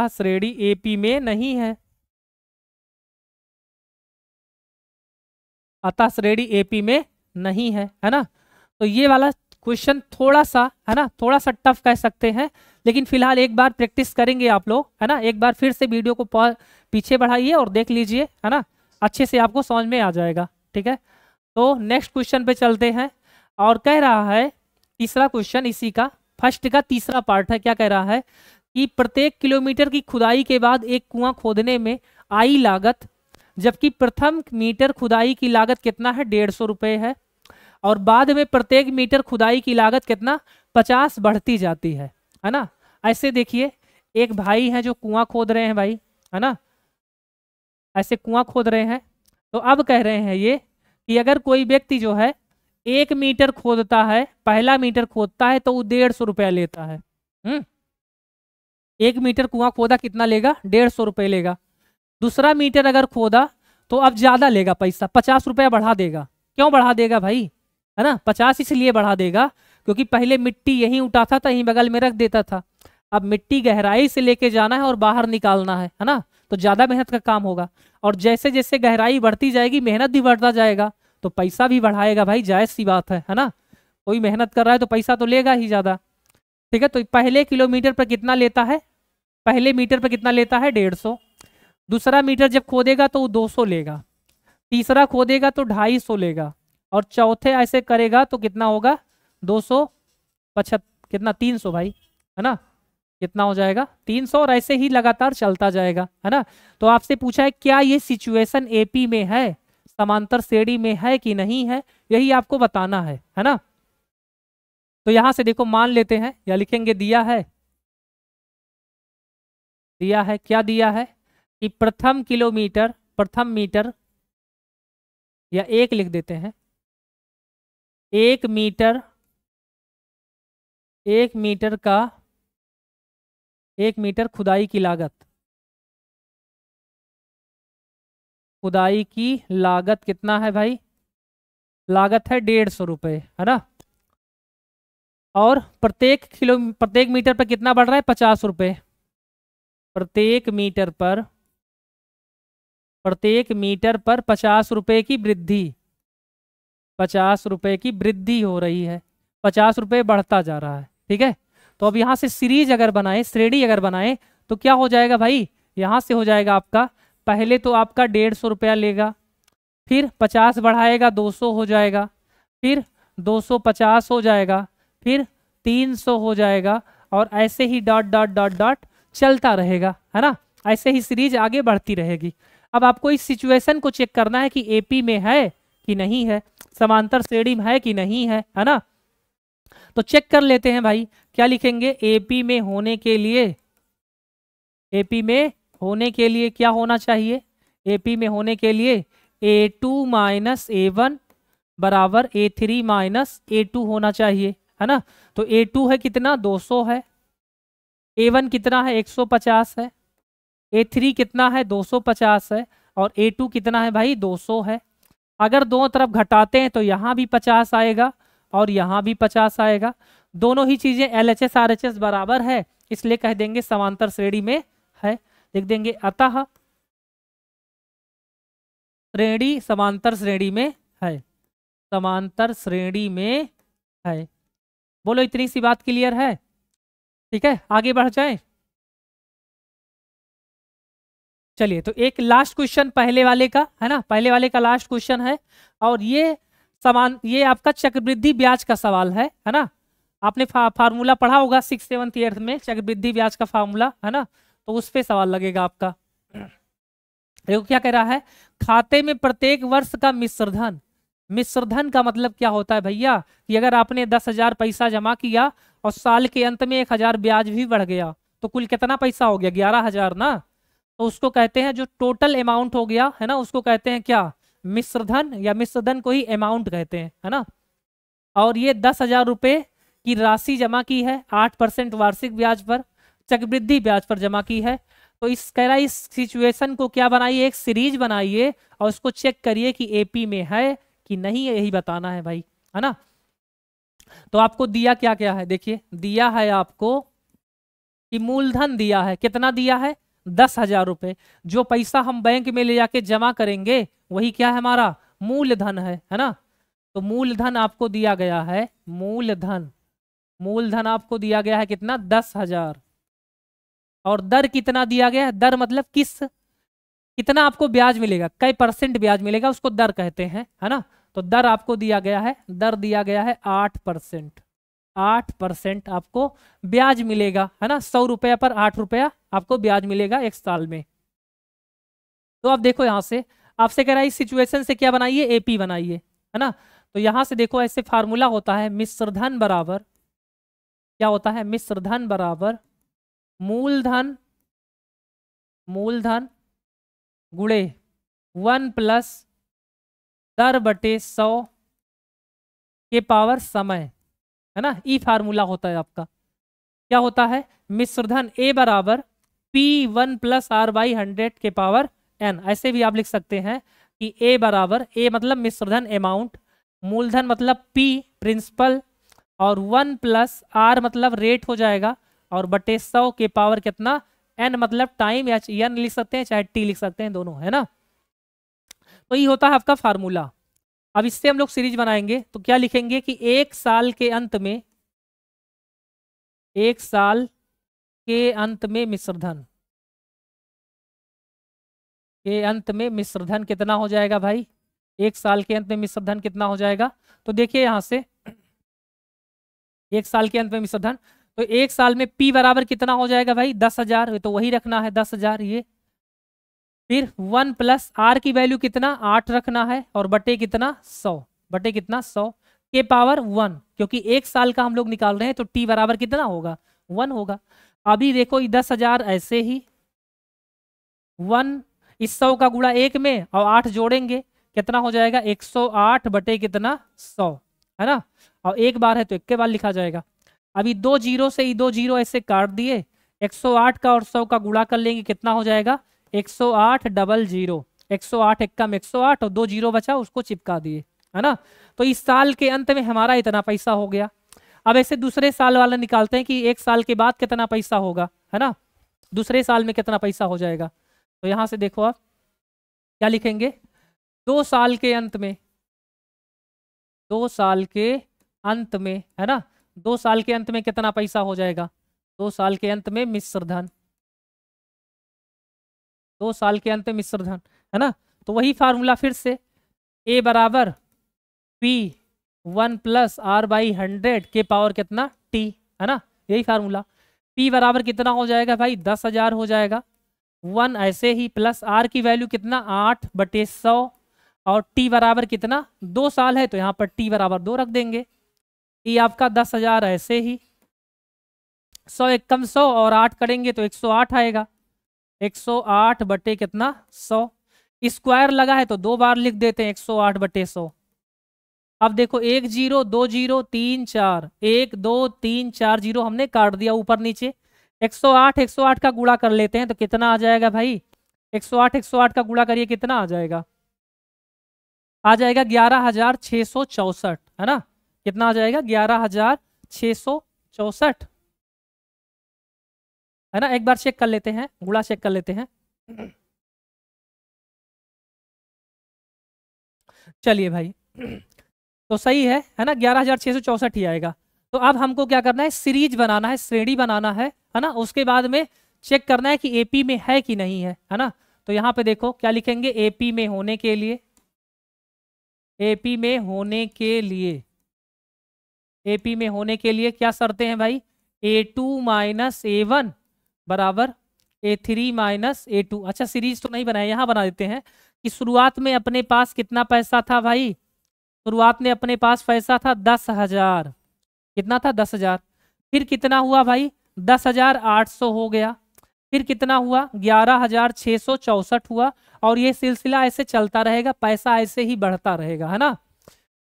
Speaker 1: श्रेणी एपी में नहीं है। अतः श्रेणी एपी में नहीं है ना। तो ये वाला क्वेश्चन थोड़ा सा है ना, थोड़ा सा टफ कह सकते हैं, लेकिन फिलहाल एक बार प्रैक्टिस करेंगे आप लोग है ना। एक बार फिर से वीडियो को पीछे बढ़ाइए और देख लीजिए है ना, अच्छे से आपको समझ में आ जाएगा। ठीक है, तो नेक्स्ट क्वेश्चन पे चलते हैं। और कह रहा है तीसरा क्वेश्चन, इसी का फर्स्ट का तीसरा पार्ट है। क्या कह रहा है कि प्रत्येक किलोमीटर की खुदाई के बाद एक कुआं खोदने में आई लागत, जबकि प्रथम मीटर खुदाई की लागत कितना है, 150 रुपये है, और बाद में प्रत्येक मीटर खुदाई की लागत कितना 50 बढ़ती जाती है ना। ऐसे देखिए, एक भाई है जो कुआं खोद रहे हैं भाई, है ना, ऐसे कुआं खोद रहे हैं। तो अब कह रहे हैं ये कि अगर कोई व्यक्ति जो है 1 मीटर खोदता है, पहला मीटर खोदता है तो वो 150 रुपया लेता है। 1 मीटर कुआं खोदा कितना लेगा, 150 रुपये लेगा। दूसरा मीटर अगर खोदा तो अब ज्यादा लेगा पैसा, 50 रुपया बढ़ा देगा। क्यों बढ़ा देगा भाई, है ना, 50 इसलिए बढ़ा देगा क्योंकि पहले मिट्टी यहीं उठाता था, यहीं बगल में रख देता था। अब मिट्टी गहराई से लेके जाना है और बाहर निकालना है ना, तो ज्यादा मेहनत का काम होगा। और जैसे जैसे गहराई बढ़ती जाएगी मेहनत भी बढ़ता जाएगा, तो पैसा भी बढ़ाएगा भाई, जायज सी बात है ना। कोई मेहनत कर रहा है तो पैसा तो लेगा ही ज्यादा। ठीक है, तो पहले किलोमीटर पर कितना लेता है, पहले मीटर पर कितना लेता है, 150। दूसरा मीटर जब खोदेगा तो वो 200 लेगा, तीसरा खोदेगा तो 250 लेगा, और चौथे ऐसे करेगा तो कितना होगा, 275, कितना 300 भाई, है ना, कितना हो जाएगा 300, और ऐसे ही लगातार चलता जाएगा है ना। तो आपसे पूछा है क्या ये सिचुएशन एपी में है, समांतर श्रेणी में है कि नहीं है, यही आपको बताना है ना। तो यहां से देखो मान लेते हैं या लिखेंगे, दिया है क्या दिया है कि प्रथम मीटर, या 1 लिख देते हैं, 1 मीटर, 1 मीटर का 1 मीटर खुदाई की लागत, खुदाई की लागत कितना है भाई, लागत है 150 रुपये है ना। और प्रत्येक मीटर पर कितना बढ़ रहा है, 50 रुपये। प्रत्येक मीटर पर 50 रुपये की वृद्धि, 50 रुपये की वृद्धि हो रही है, 50 रुपये बढ़ता जा रहा है। ठीक है, तो अब यहाँ से सीरीज अगर बनाए, श्रेणी अगर बनाए, तो क्या हो जाएगा भाई, यहाँ से हो जाएगा आपका, पहले तो आपका 150 रुपया लेगा, फिर 50 बढ़ाएगा 200 हो जाएगा, फिर 250 हो जाएगा, फिर 300 हो जाएगा, और ऐसे ही डॉट डॉट डॉट डॉट चलता रहेगा है ना। ऐसे ही सीरीज आगे बढ़ती रहेगी। अब आपको इस सिचुएशन को चेक करना है कि एपी में है कि नहीं है, समांतर श्रेणी में है कि नहीं है ना। तो चेक कर लेते हैं भाई, क्या लिखेंगे, एपी में होने के लिए, एपी में होने के लिए क्या होना चाहिए, एपी में होने के लिए A2 माइनस A1 बराबर A3 माइनस A2 होना चाहिए है ना। तो A2 है कितना, 200 है, A1 कितना है, 150 है, A3 कितना है, 250 है, और A2 कितना है भाई, 200 है। अगर दोनों तरफ घटाते हैं तो यहाँ भी 50 आएगा और यहाँ भी 50 आएगा। दोनों ही चीजें LHS RHS बराबर है, इसलिए कह देंगे समांतर श्रेणी में है। लिख देंगे अतः श्रेणी समांतर श्रेणी में है, समांतर श्रेणी में है। बोलो इतनी सी बात क्लियर है। ठीक है, आगे बढ़ जाए। चलिए, तो एक लास्ट क्वेश्चन पहले वाले का है ना, पहले वाले का लास्ट क्वेश्चन है, और ये आपका चक्रवृद्धि ब्याज का सवाल है ना। आपने फार्मूला पढ़ा होगा 6th 7th 8th में, चक्रवृद्धि ब्याज का फार्मूला है ना, तो उस पे सवाल लगेगा आपका। देखो क्या कह रहा है, खाते में प्रत्येक वर्ष का मिश्र धन का मतलब क्या होता है भैया, कि अगर आपने 10,000 पैसा जमा किया और साल के अंत में 1,000 ब्याज भी बढ़ गया, तो कुल कितना पैसा हो गया, 11,000 ना। तो उसको कहते हैं, जो टोटल अमाउंट हो गया है ना, उसको कहते हैं क्या, मिश्र धन, या मिश्र धन को ही अमाउंट कहते हैं है ना। और ये 10,000 रुपये की राशि जमा की है 8% वार्षिक ब्याज पर, चक्रवृद्धि ब्याज पर जमा की है। तो इस कह रहा है इस सिचुएशन को क्या बनाइए, एक सीरीज बनाइए और उसको चेक करिए कि एपी में है कि नहीं है, यही बताना है भाई, है ना। तो आपको दिया क्या क्या है, देखिए दिया है आपको कि मूलधन दिया है, कितना दिया है 10,000 रुपए। जो पैसा हम बैंक में ले जाके जमा करेंगे वही क्या है हमारा मूलधन है ना। तो मूलधन आपको दिया गया है, मूलधन, मूलधन आपको दिया गया है कितना 10,000। और दर कितना दिया गया है, दर मतलब कितना आपको ब्याज मिलेगा, कई परसेंट ब्याज मिलेगा उसको दर कहते हैं, है ना। तो दर आपको दिया गया है, दर दिया गया है 8%। 8% आपको ब्याज मिलेगा, है ना। 100 रुपया पर 8 रुपया आपको ब्याज मिलेगा 1 साल में। तो आप देखो यहां से आपसे कह रहा है इस सिचुएशन से क्या बनाइए, एपी बनाइए, है ना। तो यहां से देखो ऐसे फार्मूला होता है, मिश्र धन बराबर क्या होता है, मिश्र धन बराबर मूलधन, मूलधन गुणे 1 प्लस दर बटे 100 के पावर समय, है ना। ई फार्मूला होता है आपका, क्या होता है मिश्रधन ए बराबर P1 प्लस आर बाई 100 के पावर n। ऐसे भी आप लिख सकते हैं कि ए बराबर, ए मतलब मिश्रधन अमाउंट, मूलधन मतलब P प्रिंसिपल, और 1 प्लस आर मतलब रेट हो जाएगा, और बटे 100 के पावर कितना n मतलब टाइम, या n लिख सकते हैं चाहे t लिख सकते हैं, दोनों, है ना। तो ये होता है आपका फार्मूला। अब इससे हम लोग सीरीज बनाएंगे तो क्या लिखेंगे कि एक साल के अंत में, एक साल के अंत में मिश्रधन, के अंत में मिश्रधन कितना हो जाएगा भाई, एक साल के अंत में मिश्रधन कितना हो जाएगा। तो देखिए यहां से एक साल के अंत में मिश्रधन, तो एक साल में P बराबर कितना हो जाएगा भाई 10,000, तो वही रखना है 10,000 ये। फिर 1 प्लस आर की वैल्यू कितना 8 रखना है, और बटे कितना 100, बटे कितना 100 के पावर 1, क्योंकि एक साल का हम लोग निकाल रहे हैं तो टी बराबर कितना होगा 1 होगा। अभी देखो 10,000 ऐसे ही 1 इस 100 का गुणा 1 में और 8 जोड़ेंगे कितना हो जाएगा 108 बटे कितना 100, है ना। और एक बार है तो एक के बार लिखा जाएगा। अभी 2 जीरो से ही 2 जीरो ऐसे काट दिए, 108 का और 100 का गुणा कर लेंगे कितना हो जाएगा 108 डबल जीरो, 108 एक कम 108 और 2 जीरो बचा उसको चिपका दिए, है ना। तो इस साल के अंत में हमारा इतना पैसा हो गया। अब ऐसे दूसरे साल वाला निकालते हैं कि एक साल के बाद कितना पैसा होगा, है ना, दूसरे साल में कितना पैसा हो जाएगा। तो यहां से देखो आप क्या लिखेंगे, 2 साल के अंत में, 2 साल के अंत में, है ना, 2 साल के अंत में कितना पैसा हो जाएगा, 2 साल के अंत में मिश्रधन, 2 साल के अंत में मिश्रधन, है ना। तो वही फार्मूला फिर से, ए बराबर P1 प्लस आर बाई 100 के पावर कितना T, है ना, यही फार्मूला। P बराबर कितना हो जाएगा भाई 10,000 हो जाएगा, 1 ऐसे ही प्लस आर की वैल्यू कितना 8 बटे 100, और T बराबर कितना 2 साल है तो यहाँ पर T बराबर 2 रख देंगे। ये आपका 10,000 ऐसे ही 100 एक कम 100 और 8 करेंगे तो 108 आएगा, 108 बटे कितना 100, स्क्वायर लगा है तो 2 बार लिख देते हैं 108 बटे 100। अब देखो 1 जीरो 2 जीरो 3 4, 1 2 3 4 जीरो हमने काट दिया ऊपर नीचे, 108 का गुणा कर लेते हैं तो कितना आ जाएगा भाई 108 का गुणा करिए कितना आ जाएगा, आ जाएगा 11,664, है ना, कितना आ जाएगा 11,664, है ना। एक बार चेक कर लेते हैं, गुणा चेक कर लेते हैं। चलिए भाई तो सही है ना, 11,664 ही आएगा। तो अब हमको क्या करना है, सीरीज बनाना है, श्रेणी बनाना है ना, उसके बाद में चेक करना है कि एपी में है कि नहीं है ना। तो यहाँ पे देखो क्या लिखेंगे, एपी में होने के लिए, एपी में होने के लिए, एपी में होने के लिए क्या शर्तें हैं भाई, A2 माइनस A1 बराबर A3 माइनस A2। अच्छा सीरीज तो नहीं बनाया, यहाँ बना देते हैं कि शुरुआत में अपने पास कितना पैसा था भाई, शुरुआत में अपने पास पैसा था 10,000, कितना था 10,000, फिर कितना हुआ भाई 10,800 हो गया, फिर कितना हुआ 11,664 हुआ, और ये सिलसिला ऐसे चलता रहेगा, पैसा ऐसे ही बढ़ता रहेगा, है ना।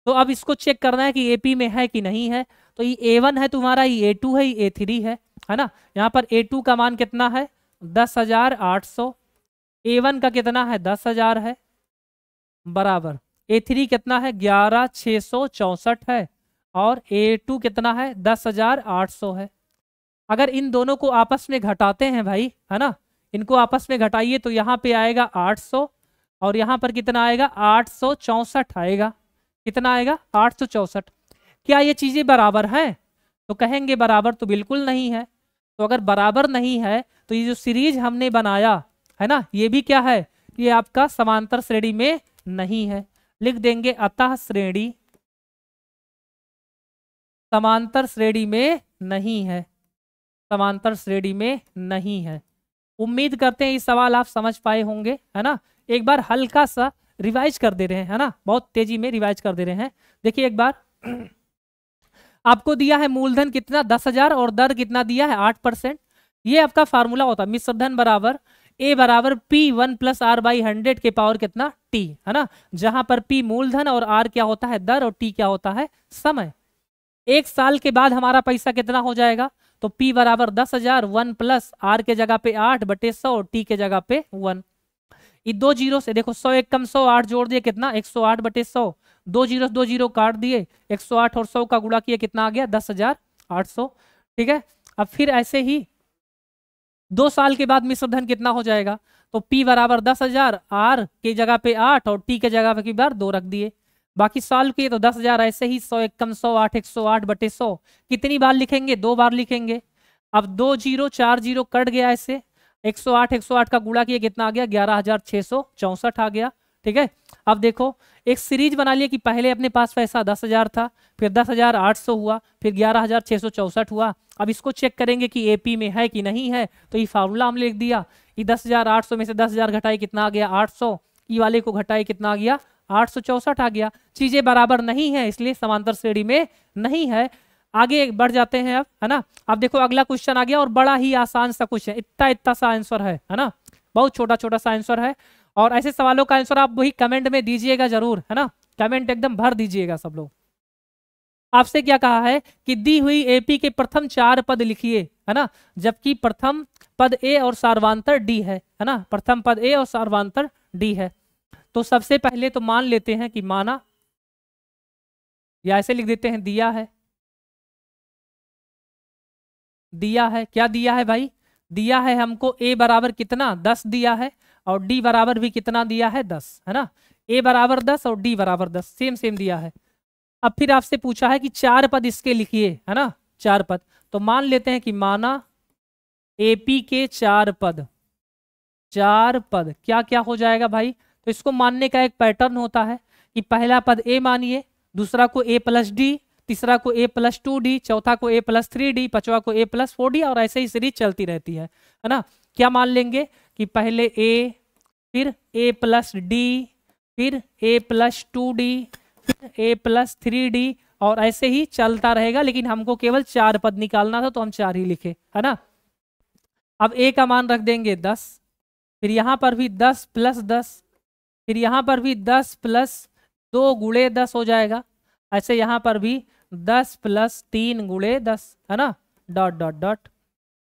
Speaker 1: तो अब इसको चेक करना है कि एपी में है कि नहीं है। तो ये A1 है तुम्हारा, ये A2 है, ये A3 है ना। यहाँ पर A2 का मान कितना है 10,800, A1 का कितना है 10,000 है, बराबर A3 कितना है 11,664 है, और A2 कितना है 10,800 है। अगर इन दोनों को आपस में घटाते हैं भाई, है ना, इनको आपस में घटाइए तो यहाँ पे आएगा 800, और यहाँ पर कितना आएगा 864 आएगा। कितना आएगा 864। क्या ये चीजें बराबर हैं? तो कहेंगे बराबर तो बिल्कुल नहीं है। तो अगर बराबर नहीं है तो ये जो सीरीज हमने बनाया है ना, ये भी क्या है, ये आपका समांतर श्रेणी में नहीं है। लिख देंगे अतः श्रेणी समांतर श्रेणी में नहीं है, समांतर श्रेणी में नहीं है। उम्मीद करते हैं ये सवाल आप समझ पाए होंगे, है ना। एक बार हल्का सा रिवाइज कर दे रहे हैं, है ना, बहुत तेजी में रिवाइज कर दे रहे हैं। देखिए एक बार आपको दिया है मूलधन कितना 10,000 और दर कितना दिया है 8%। ये आपका फार्मूला होता है मिश्र धन बराबर A बराबर P1 प्लस R बाई 100 के पावर कितना T, है ना, जहां पर P मूलधन और R क्या होता है दर और T क्या होता है समय। एक साल के बाद हमारा पैसा कितना हो जाएगा, तो P बराबर 10,000, 1 प्लस R के जगह पे 8/100 और T के जगह पे 1। ये दो जीरो से देखो 100 एक कम 100 8 जोड़ दिए कितना 108/100, दो जीरो काट दिए 108 और 100 का गुणा किए कितना आ गया 10,800। ठीक है, अब फिर ऐसे ही 2 साल के बाद मिश्र धन कितना हो जाएगा, तो P बराबर 10,000, R के जगह पे 8 और T के जगह पे की बार 2 रख दिए। बाकी सॉल्व किए तो 10,000 ऐसे ही 100 एक कम 100 8 108/100 कितनी बार लिखेंगे 2 बार लिखेंगे। अब 2 जीरो 4 जीरो कट गया, ऐसे 108 का गुणा किया कितना आ गया 11,664 आ गया। ठीक है, अब देखो एक सीरीज बना लिया कि पहले अपने पास पैसा 10,000 था, फिर 10,800 हुआ, फिर 11,664 हुआ। अब इसको चेक करेंगे कि एपी में है कि नहीं है, तो ये फार्मूला हमने लिख दिया। ये 10,800 में से 10,000 घटाए कितना आ गया 800, ई वाले को घटाए कितना आ गया 864 आ गया। चीजें बराबर नहीं है इसलिए समांतर श्रेणी में नहीं है। आगे बढ़ जाते हैं अब, है ना। अब देखो अगला क्वेश्चन आ गया और बड़ा ही आसान सा क्वेश्चन, इतना सा आंसर है ना, बहुत छोटा छोटा सा आंसर है। और ऐसे सवालों का आंसर आप वही कमेंट में दीजिएगा जरूर, है ना, कमेंट एकदम भर दीजिएगा सब लोग। आपसे क्या कहा है कि दी हुई एपी के प्रथम 4 पद लिखिए, है ना, जबकि प्रथम पद ए और सार्वधान्तर डी है ना, प्रथम पद ए और सार्वधान्तर डी है। तो सबसे पहले तो मान लेते हैं कि माना, या ऐसे लिख देते हैं दिया है, दिया है, क्या दिया है भाई, दिया है हमको a बराबर कितना 10 दिया है, और d बराबर भी कितना दिया है 10, है ना, a बराबर 10 और d बराबर 10 सेम सेम दिया है। अब फिर आपसे पूछा है कि 4 पद इसके लिखिए, है ना, 4 पद। तो मान लेते हैं कि माना AP के 4 पद, 4 पद क्या क्या हो जाएगा भाई। तो इसको मानने का एक पैटर्न होता है कि पहला पद a मानिए, दूसरा को a प्लस डी, तीसरा को a प्लस 2d, चौथा को a प्लस 3d, पांचवा को a प्लस 4d, और ऐसे ही सीरीज चलती रहती है ना। क्या मान लेंगे कि पहले a, फिर a प्लस डी, फिर a प्लस 2d, फिर a प्लस 3d, और ऐसे ही चलता रहेगा। लेकिन हमको केवल 4 पद निकालना था तो हम 4 ही लिखे, है ना। अब a का मान रख देंगे 10, फिर यहाँ पर भी 10 प्लस 10, फिर यहाँ पर भी 10 प्लस 2 गुणे 10 हो जाएगा। ऐसे यहाँ पर भी 10 प्लस 3 गुणे 10, है ना, डॉट डॉट डॉट।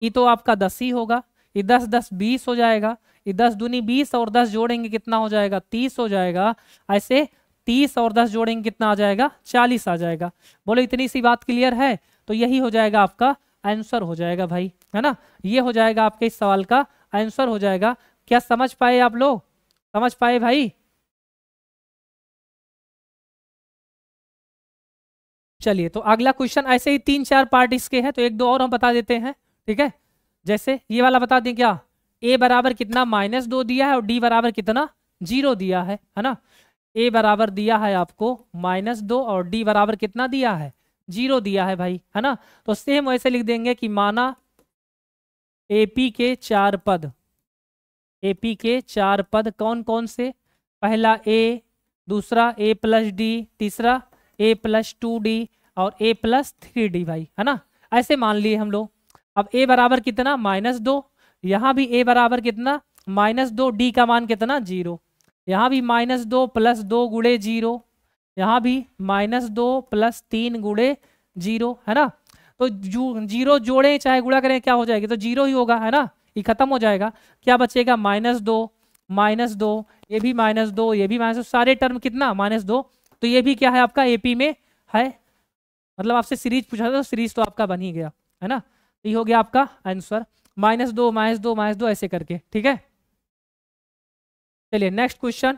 Speaker 1: ये तो आपका 10 ही होगा। ये 10 10 20 हो जाएगा, ये 10 दूनी 20 और 10 जोड़ेंगे कितना हो जाएगा 30 हो जाएगा। ऐसे 30 और 10 जोड़ेंगे कितना आ जाएगा 40 आ जाएगा। बोलो इतनी सी बात क्लियर है, तो यही हो जाएगा आपका आंसर हो जाएगा भाई, है ना। ये हो जाएगा आपके इस सवाल का आंसर हो जाएगा। क्या समझ पाए आप लोग, समझ पाए भाई। चलिए तो अगला क्वेश्चन ऐसे ही 3-4 पार्ट इसके हैं, तो एक दो और हम बता देते हैं। ठीक है, जैसे ये वाला बता दें, क्या a बराबर कितना -2 दिया है और d बराबर कितना 0 दिया है ना। a बराबर दिया है आपको -2 और d बराबर कितना दिया है 0 दिया है भाई, है ना। तो सेम वैसे लिख देंगे कि माना AP के 4 पद, AP के 4 पद कौन कौन से, पहला a, दूसरा a प्लस डी, तीसरा a प्लस 2d और a प्लस 3d भाई, है ना। ऐसे मान लिए हम लोग। अब a बराबर कितना -2, यहाँ भी a बराबर कितना -2, d का मान कितना 0, यहाँ भी -2 प्लस 2 गुणे 0, यहाँ भी -2 प्लस 3 गुणे 0, है ना। तो 0 जोड़े चाहे गुणा करें क्या हो जाएगी, तो 0 ही होगा, है ना। ये खत्म हो जाएगा। क्या बचेगा? -2, ये भी -2, ये भी -2, सारे टर्म कितना? -2। तो ये भी क्या है आपका एपी में है, मतलब आपसे सीरीज पूछा था तो सीरीज तो आपका बन ही गया है ना। तो ये हो गया आपका आंसर, -2 -2 -2 ऐसे करके, ठीक है। चलिए नेक्स्ट क्वेश्चन,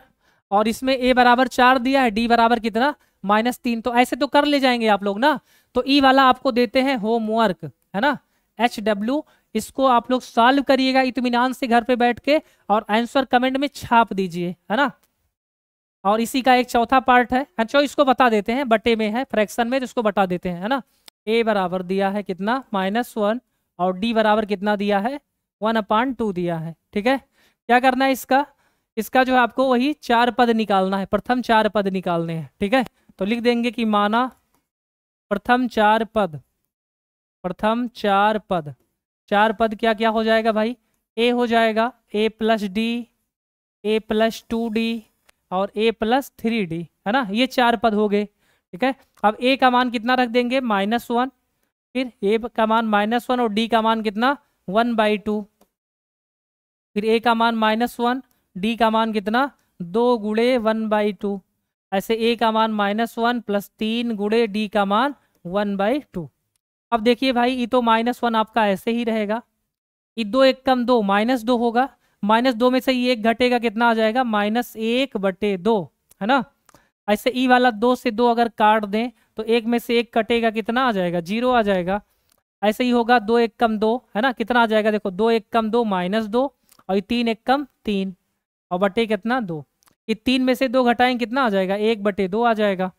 Speaker 1: और इसमें a बराबर 4 दिया है, d बराबर कितना? -3। तो ऐसे तो कर ले जाएंगे आप लोग ना। तो ई वाला आपको देते हैं होमवर्क, है ना, HW, इसको आप लोग सॉल्व करिएगा इत्मीनान से घर पे बैठ के, और आंसर कमेंट में छाप दीजिए, है ना। और इसी का एक चौथा पार्ट है, अच्छा इसको बता देते हैं, बटे में है, फ्रैक्शन में, तो इसको बता देते हैं, है ना। a बराबर दिया है कितना? -1, और d बराबर कितना दिया है? 1/2 दिया है, ठीक है। क्या करना है इसका जो है आपको वही 4 पद निकालना है, प्रथम 4 पद निकालने हैं, ठीक है। तो लिख देंगे कि माना प्रथम 4 पद, 4 पद क्या क्या हो जाएगा भाई? a हो जाएगा a + d, a + 2d और a + 3d, है ना। ये 4 पद हो गए, ठीक है। अब a का मान कितना रख देंगे? -1, फिर a का मान -1 और d का मान कितना? 1/2, फिर a का मान -1, d का मान कितना? 2 × 1/2, ऐसे a का मान -1 + 3 × d का मान 1/2। अब देखिए भाई, ये तो -1 आपका ऐसे ही रहेगा, ये 2 1 कम 2, -2 होगा, -2 में से ये एक घटेगा, कितना आ जाएगा? -1/2, है ना। ऐसे ई वाला 2 से 2 अगर काट दें तो एक में से एक कटेगा, कितना आ जाएगा? 0 आ जाएगा। ऐसे ही होगा 2 1 कम 2, है ना, कितना आ जाएगा? देखो 2 1 कम 2 -2, और 3 1 कम 3, और बटे कितना? 2। ये 3 में से 2 घटाएं, कितना आ जाएगा? 1/2 आ जाएगा।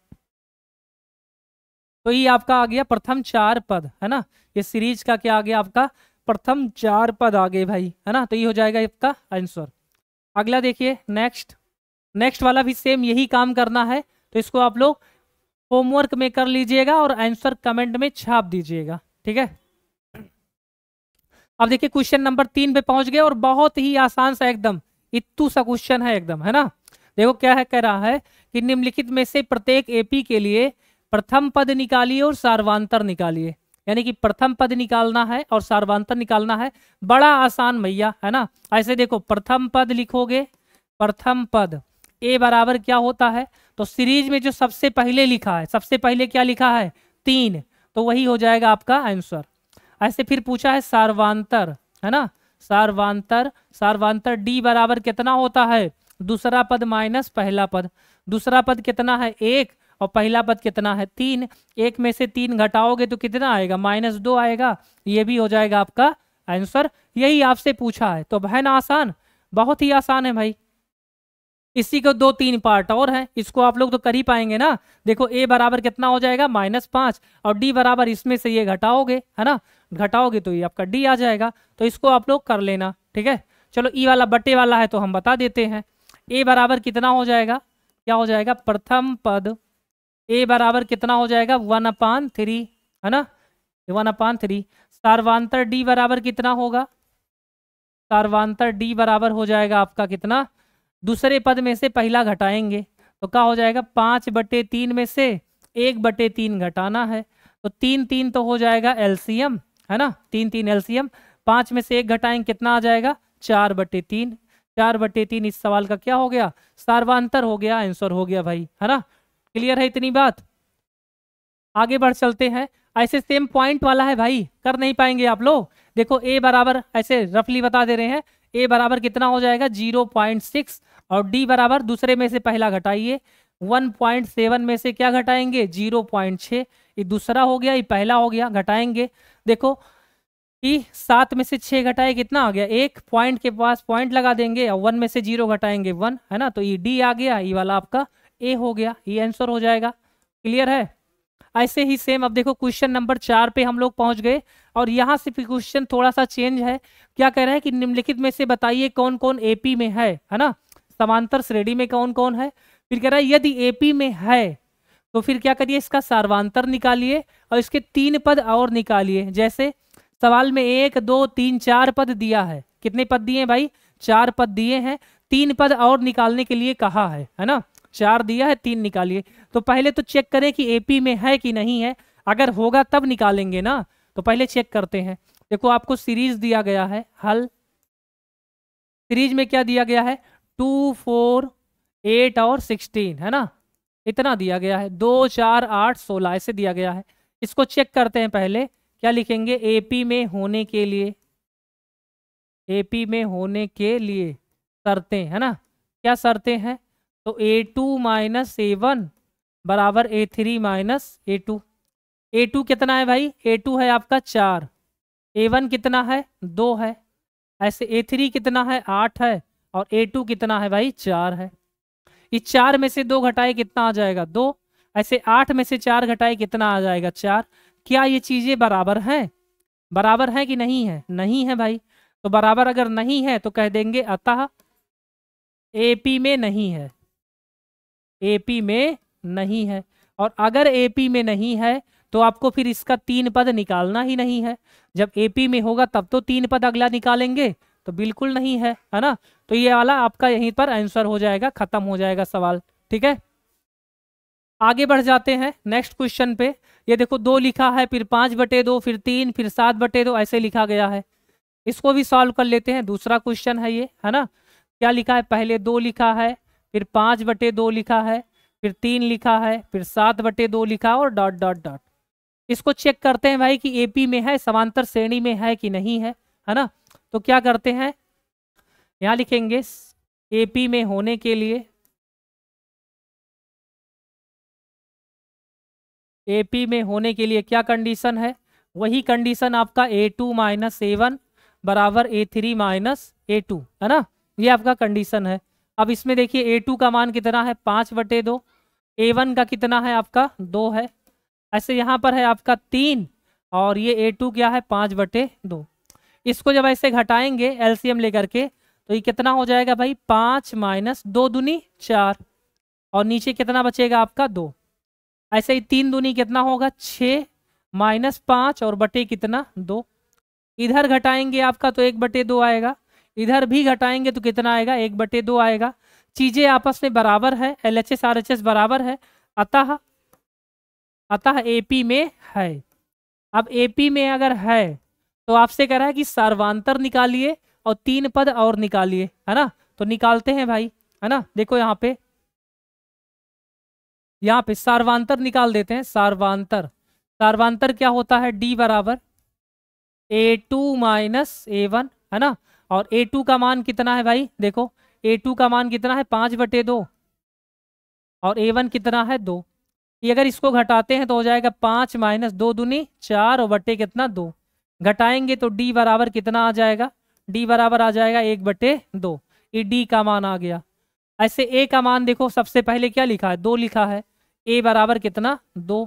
Speaker 1: तो ये आपका आ गया प्रथम 4 पद, है ना। ये सीरीज का क्या आ गया आपका? प्रथम 4 पद आ गए भाई, है ना। तो ये हो जाएगा आपका आंसर। अगला देखिए, नेक्स्ट वाला भी सेम यही काम करना है, तो इसको आप लोग होमवर्क में कर लीजिएगा और आंसर कमेंट में छाप दीजिएगा, ठीक है। अब देखिए क्वेश्चन नंबर 3 पे पहुंच गए, और बहुत ही आसान सा एकदम इत्तू सा क्वेश्चन है एकदम, है ना। देखो क्या है, कह रहा है कि निम्नलिखित में से प्रत्येक एपी के लिए प्रथम पद निकालिए और सार्वंतर निकालिए, यानी कि प्रथम पद निकालना है और सार्वंतर निकालना है। बड़ा आसान भैया, है ना। ऐसे देखो, प्रथम पद लिखोगे, प्रथम पद a बराबर क्या होता है? तो सीरीज में जो सबसे पहले लिखा है, सबसे पहले क्या लिखा है? 3, तो वही हो जाएगा आपका आंसर। ऐसे फिर पूछा है सार्वंतर, है ना, सार्वंतर d बराबर कितना होता है? दूसरा पद माइनस पहला पद, दूसरा पद कितना है? 1, और पहला पद कितना है? 3। 1 में से 3 घटाओगे तो कितना आएगा? -2 आएगा। ये भी हो जाएगा आपका आंसर। यही आपसे पूछा है, तो है ना आसान, बहुत ही आसान है भाई। इसी को 2-3 पार्ट और हैं, इसको आप लोग तो कर ही पाएंगे ना। देखो a बराबर कितना हो जाएगा? -5, और d बराबर इसमें से ये घटाओगे, है ना, घटाओगे तो ये आपका d आ जाएगा। तो इसको आप लोग कर लेना, ठीक है। चलो ई वाला बटे वाला है तो हम बता देते हैं। a बराबर कितना हो जाएगा? क्या हो जाएगा? प्रथम पद a बराबर कितना हो जाएगा? 1/3, है ना, 1/3। सार्वंतर d बराबर कितना होगा? सार्वंतर d बराबर हो जाएगा आपका कितना? दूसरे पद में से पहला घटाएंगे तो क्या हो जाएगा? 5/3 में से 1/3 घटाना है, तो 3 3 तो हो जाएगा एलसीएम, है ना, 3 3 एलसीएम। 5 में से 1 घटाएंगे, कितना आ जाएगा? 4/3। 4/3 इस सवाल का क्या हो गया? सार्वंतर हो गया, आंसर हो गया भाई, है ना। क्लियर है इतनी बात? आगे बढ़ चलते हैं। ऐसे सेम पॉइंट वाला है भाई, कर नहीं पाएंगे आप लोग। देखो a बराबर ऐसे रफली बता दे रहे हैं, a बराबर कितना हो जाएगा? 0.6, और d बराबर दूसरे में से पहला घटाइए, 1.7 में से क्या घटाएंगे? 0.6। ये दूसरा हो गया, ये पहला हो गया, घटाएंगे। देखो कि 7 में से 6 घटाए, कितना आ गया? 1 पॉइंट के पास पॉइंट लगा देंगे, और 1 में से 0 घटाएंगे 1, है ना। तो ये d आ गया, ये वाला आपका a हो गया, ये आंसर हो जाएगा। क्लियर है? ऐसे ही सेम अब देखो क्वेश्चन नंबर 4 पे हम लोग पहुंच गए, और यहाँ से फिर क्वेश्चन थोड़ा सा चेंज है। क्या कह रहा है कि निम्नलिखित में से बताइए कौन कौन एपी में है ना, समांतर श्रेणी में कौन कौन है। फिर कह रहा है यदि एपी में है तो फिर क्या करिए? इसका सार्वंतर निकालिए और इसके 3 पद और निकालिए। जैसे सवाल में 1 2 3 4 पद दिया है, कितने पद दिए भाई? 4 पद दिए हैं, 3 पद और निकालने के लिए कहा है ना। 4 दिया है, 3 निकालिए। तो पहले तो चेक करें कि एपी में है कि नहीं है, अगर होगा तब निकालेंगे ना, तो पहले चेक करते हैं। देखो आपको सीरीज दिया गया है, हल सीरीज में क्या दिया गया है 2 4 8 और 16 है ना, इतना दिया गया है 2 4 8 16 ऐसे दिया गया है। इसको चेक करते हैं पहले, क्या लिखेंगे एपी में होने के लिए, एपी में होने के लिए शर्तें है ना, क्या शर्तें हैं, तो A2 माइनस A1 बराबर A3 माइनस A2। A2 कितना है भाई, A2 है आपका 4, A1 कितना है 2 है, ऐसे A3 कितना है 8 है, और A2 कितना है भाई 4 है। इस 4 में से 2 घटाए कितना आ जाएगा 2, ऐसे 8 में से 4 घटाए कितना आ जाएगा 4। क्या ये चीजें बराबर हैं, बराबर है कि नहीं है, नहीं है भाई। तो बराबर अगर नहीं है तो कह देंगे अतः एपी में नहीं है, एपी में नहीं है। और अगर एपी में नहीं है तो आपको फिर इसका 3 पद निकालना ही नहीं है। जब एपी में होगा तब तो 3 पद अगला निकालेंगे, तो बिल्कुल नहीं है ना। तो ये वाला आपका यहीं पर आंसर हो जाएगा, खत्म हो जाएगा सवाल। ठीक है, आगे बढ़ जाते हैं नेक्स्ट क्वेश्चन पे। ये देखो 2 लिखा है, फिर 5/2, फिर 3, फिर 7/2 ऐसे लिखा गया है। इसको भी सॉल्व कर लेते हैं, दूसरा क्वेश्चन है ये है ना। क्या लिखा है, पहले 2 लिखा है, फिर 5/2 लिखा है, फिर 3 लिखा है, फिर 7/2 लिखा और डॉट डॉट डॉट। इसको चेक करते हैं भाई कि एपी में है, समांतर श्रेणी में है कि नहीं है ना। तो क्या करते हैं, यहाँ लिखेंगे एपी में होने के लिए, एपी में होने के लिए क्या कंडीशन है, वही कंडीशन आपका A2 माइनस A1 बराबर A3 माइनस A2 है ना, ये आपका कंडीशन है। अब इसमें देखिए A2 का मान कितना है 5/2, A1 का कितना है आपका 2 है, ऐसे यहाँ पर है आपका 3, और ये A2 क्या है 5/2। इसको जब ऐसे घटाएंगे एलसीएम लेकर के तो ये कितना हो जाएगा भाई 5 माइनस 2 दूनी 4, और नीचे कितना बचेगा आपका 2। ऐसे ही 3 दूनी कितना होगा 6 माइनस 5 और बटे कितना 2। इधर घटाएंगे आपका तो 1/2 आएगा, इधर भी घटाएंगे तो कितना आएगा 1/2 आएगा। चीजें आपस में बराबर है, LHS RHS बराबर है, अतः एपी में है। अब एपी में अगर है तो आपसे कह रहा है कि सर्वांतर निकालिए और 3 पद और निकालिए है ना। तो निकालते हैं भाई है ना, देखो यहाँ पे सार्वांतर निकाल देते हैं। सार्वांतर क्या होता है, D बराबर A2 माइनस A1 है ना। और A2 का मान कितना है भाई, देखो A2 का मान कितना है 5/2 और A1 कितना है 2। ये अगर इसको घटाते हैं तो हो जाएगा 5 माइनस 2 दूनी 4 और बटे कितना 2। घटाएंगे तो D बराबर कितना आ जाएगा, D बराबर आ जाएगा 1/2। ये D का मान आ गया। ऐसे A का मान देखो, सबसे पहले क्या लिखा है 2 लिखा है, A बराबर कितना 2।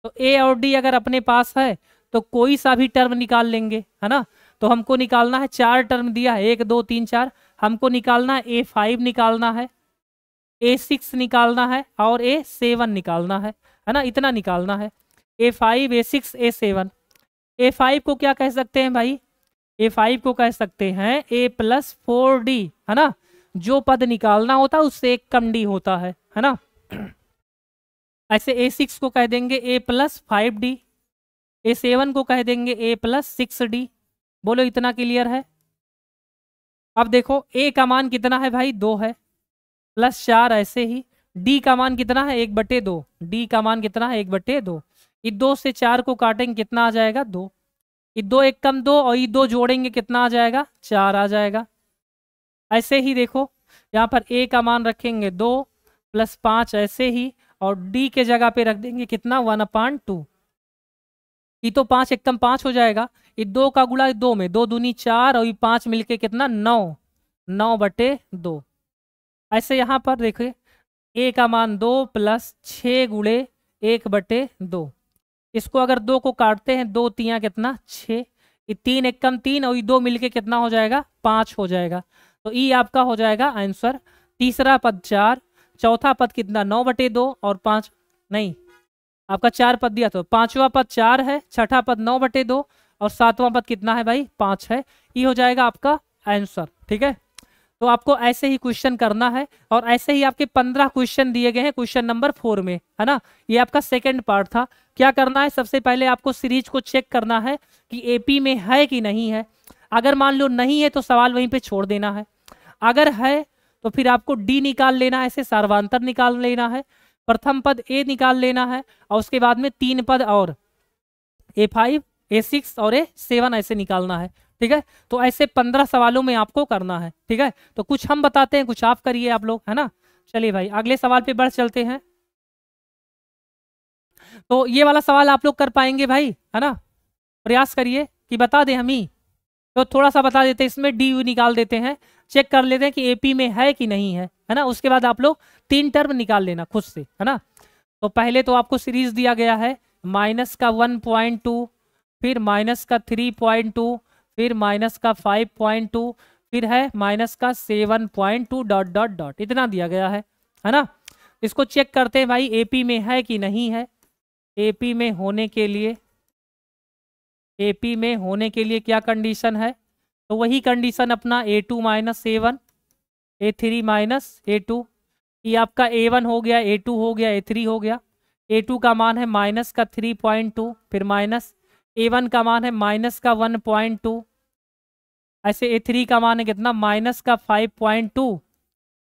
Speaker 1: तो A और D अगर अपने पास है तो कोई सा भी टर्म निकाल लेंगे है ना। तो हमको निकालना है 4 टर्म दिया है 1 2 3 4, हमको निकालना है A5 निकालना है, A6 निकालना है और A7 निकालना है ना, इतना निकालना है A5 A6 A7। A5 को क्या कह सकते हैं भाई, A5 को कह सकते हैं A+4D है ना। जो पद निकालना होता है उससे एक कम D होता है ना। ऐसे A6 को कह देंगे A+5D, A7 को कह देंगे A+6D। बोलो इतना क्लियर है। अब देखो A का मान कितना है भाई 2 है, +4 ऐसे ही। D का मान कितना है 1/2, D का मान कितना है 1/2। ये 2 से 4 को काटेंगे कितना आ जाएगा 2, ये 2 एक कम 2 और ये 2 जोड़ेंगे कितना आ जाएगा 4 आ जाएगा। ऐसे ही देखो यहाँ पर A का मान रखेंगे 2 + 5 ऐसे ही, और D के जगह पे रख देंगे कितना 1/2। ये तो 5 एकदम 5 हो जाएगा, ये 2 का गुणा 2 में 2 दूनी 4 और ये 5 मिलके कितना 9, 9/2। ऐसे यहाँ पर देखिए A का मान 2 + 6 गुणे 1/2। इसको अगर 2 को काटते हैं 2 तियाँ कितना 6, ये 3 एक कम 3 और ये 2 मिलके कितना हो जाएगा 5 हो जाएगा। तो ये आपका हो जाएगा आंसर। तीसरा पद 4, चौथा पद कितना 9/2 और 5 नहीं, आपका 4 पद दिया तो 5वां पद 4 है, छठा पद 9/2 और 7वां पद कितना है भाई 5 है। ये हो जाएगा आपका आंसर। ठीक है, तो आपको ऐसे ही क्वेश्चन करना है, और ऐसे ही आपके 15 क्वेश्चन दिए गए हैं क्वेश्चन नंबर 4 में है ना। ये आपका सेकंड पार्ट था। क्या करना है, सबसे पहले आपको सीरीज को चेक करना है कि एपी में है कि नहीं है। अगर मान लो नहीं है तो सवाल वहीं पे छोड़ देना है। अगर है तो फिर आपको डी निकाल लेना है, ऐसे सर्वांतर निकाल लेना है, प्रथम पद ए निकाल लेना है और उसके बाद में 3 पद और A5 A6 और A7 ऐसे निकालना है। ठीक है, तो ऐसे 15 सवालों में आपको करना है। ठीक है, तो कुछ हम बताते हैं, कुछ आप करिए आप लोग, है ना। चलिए भाई अगले सवाल पे बढ़ चलते हैं। तो ये वाला सवाल आप लोग कर पाएंगे भाई, है ना, प्रयास करिए कि बता दें हम ही। तो थोड़ा सा बता देते हैं, इसमें डी यू निकाल देते हैं, चेक कर लेते हैं कि एपी में है कि नहीं है ना। उसके बाद आप लोग 3 टर्म निकाल लेना खुद से, है ना। तो पहले तो आपको सीरीज दिया गया है माइनस का 1.2, फिर माइनस का 3.2, फिर माइनस का 5.2, फिर है माइनस का 7.2 डॉट डॉट डॉट, इतना दिया गया है ना। इसको चेक करते हैं भाई एपी में है कि नहीं है। एपी में होने के लिए, एपी में होने के लिए क्या कंडीशन है, तो वही कंडीशन अपना A2 minus A1, A3 minus A2, ये आपका A1 हो गया, A2 हो गया, A3 हो गया। A2 का मान है माइनस का 3.2, फिर माइनस A1 का मान है माइनस का 1.2, ऐसे A3 का मान है कितना, माइनस का 5.2,